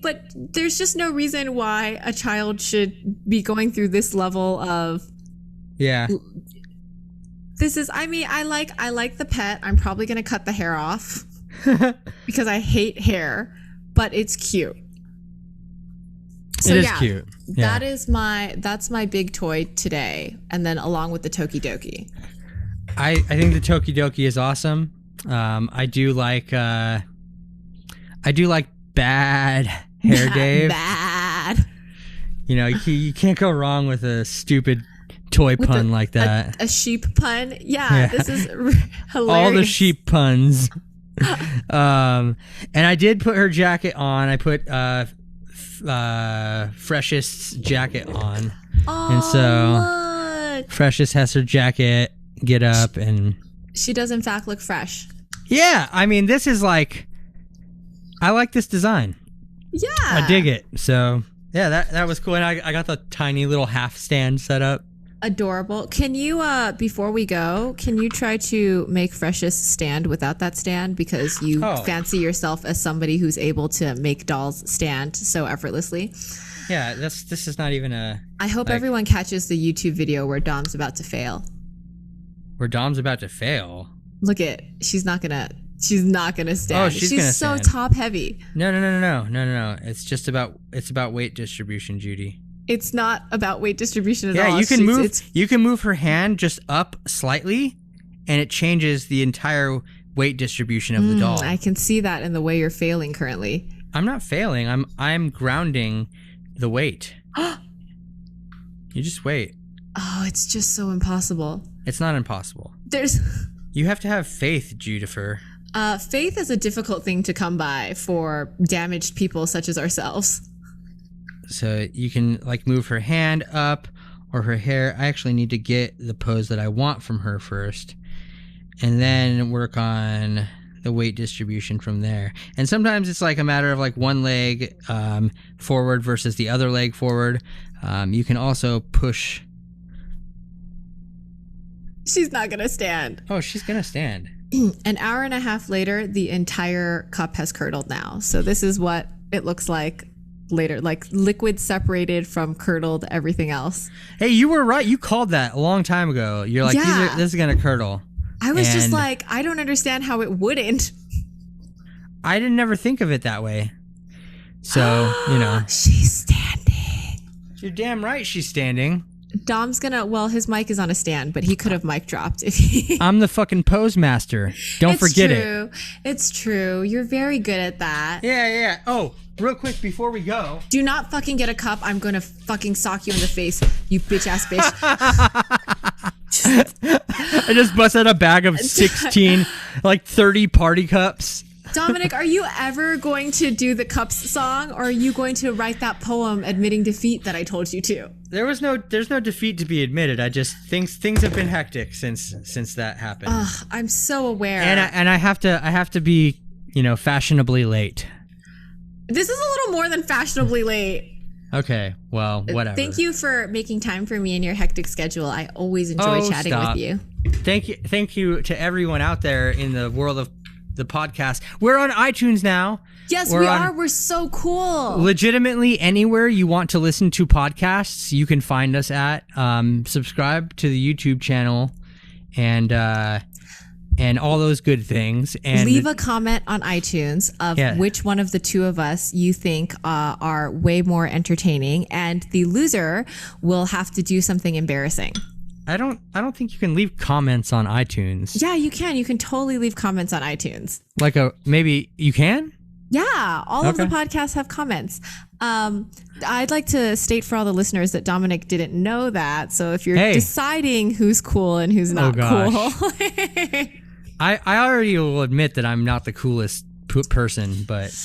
but there's just no reason why a child should be going through this level of... Yeah. This is, I like the pet. I'm probably going to cut the hair off. Because I hate hair, but it's cute. So it is cute. Yeah. That's my big toy today, and then along with the Tokidoki. I think the Tokidoki is awesome. I do like Bad Hair Dave. Bad. You can't go wrong with a stupid toy pun like that. A sheep pun. Yeah. This is hilarious. All the sheep puns. And I did put her jacket on. I put Freshest's jacket on. Oh, and so look. Freshest has her jacket, get up, and she does in fact look fresh. Yeah, this is like, I like this design. Yeah. I dig it. So yeah, that was cool. And I got the tiny little half stand set up. Adorable. Can you, before we go, can you try to make Freshest stand without that stand? Because you fancy yourself as somebody who's able to make dolls stand so effortlessly. Yeah, this is not even a... I hope everyone catches the YouTube video where Dom's about to fail. Where Dom's about to fail? Look at, she's not gonna stand. Oh, she's gonna so stand. top heavy. No. It's about weight distribution, Judy. It's not about weight distribution at all. Yeah, you can move her hand just up slightly, and it changes the entire weight distribution of the doll. I can see that in the way you're failing currently. I'm not failing. I'm grounding the weight. You just wait. Oh, it's just so impossible. It's not impossible. There's You have to have faith, Judifer. faith is a difficult thing to come by for damaged people such as ourselves. So you can like move her hand up or her hair. I actually need to get the pose that I want from her first, and then work on the weight distribution from there. And sometimes it's like a matter of like one leg forward versus the other leg forward. You can also push. She's not gonna stand. Oh, she's gonna stand. An hour and a half later, the entire cup has curdled now. So this is what it looks like later, like liquid separated from curdled everything else. Hey, you were right. You called that a long time ago. You're like, Yeah. this is gonna curdle. I was just And like, I don't understand how it wouldn't. I didn't never think of it that way. So, you know. She's standing. You're damn right she's standing. Dom's gonna, well, his mic is on a stand, but he could have mic dropped if he. I'm the fucking pose master. Don't forget it. It's true. You're very good at that. Yeah. Oh, real quick before we go. Do not fucking get a cup. I'm gonna fucking sock you in the face, you bitch ass bitch. I just busted a bag of 16, like 30 party cups. Dominic, are you ever going to do the cups song, or are you going to write that poem admitting defeat that I told you to? There's no defeat to be admitted. I just things have been hectic since that happened. Ugh, I'm so aware. And I have to be, fashionably late. This is a little more than fashionably late. Okay, well, whatever. Thank you for making time for me in your hectic schedule. I always enjoy chatting with you. Thank you to everyone out there in the world of the podcast. We're on iTunes now. Yes, we are. We're so cool. Legitimately anywhere you want to listen to podcasts, you can find us at. Subscribe to the YouTube channel and all those good things. And leave a comment on iTunes of which one of the two of us you think are way more entertaining, and the loser will have to do something embarrassing. I don't think you can leave comments on iTunes. Yeah, you can. You can totally leave comments on iTunes. Maybe you can? Yeah, all of the podcasts have comments. I'd like to state for all the listeners that Dominic didn't know that. So if you're deciding who's cool and who's not cool. I already will admit that I'm not the coolest person, but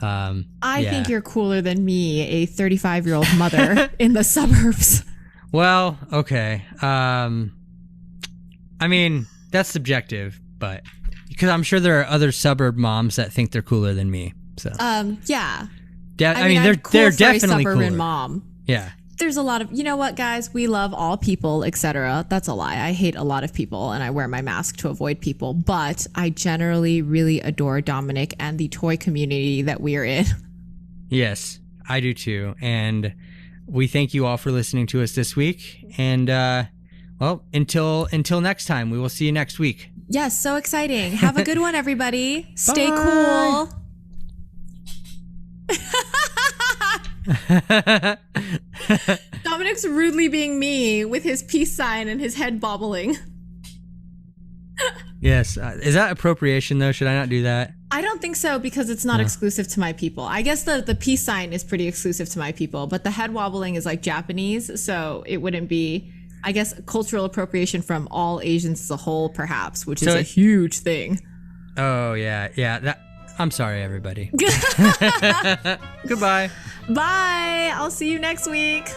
I think you're cooler than me, a 35-year-old mother in the suburbs. Well, okay. I mean, that's subjective, but because I'm sure there are other suburb moms that think they're cooler than me. So yeah. I mean, they're definitely suburban cooler. Mom. Yeah. There's a lot of, you know what, guys? We love all people, etc. That's a lie. I hate a lot of people, and I wear my mask to avoid people. But I generally really adore Dominic and the toy community that we are in. Yes, I do too. And we thank you all for listening to us this week. And well, until next time, we will see you next week. Yes, so exciting. Have a good one, everybody. Stay Bye. cool. Dominic's rudely being me with his peace sign and his head bobbling. Yes. Is that appropriation, though? Should I not do that? I don't think so, because it's not exclusive to my people. I guess the peace sign is pretty exclusive to my people, but the head wobbling is like Japanese, so it wouldn't be, I guess, cultural appropriation from all Asians as a whole, perhaps, which is a huge thing. Oh, yeah. I'm sorry, everybody. Goodbye. Bye. I'll see you next week.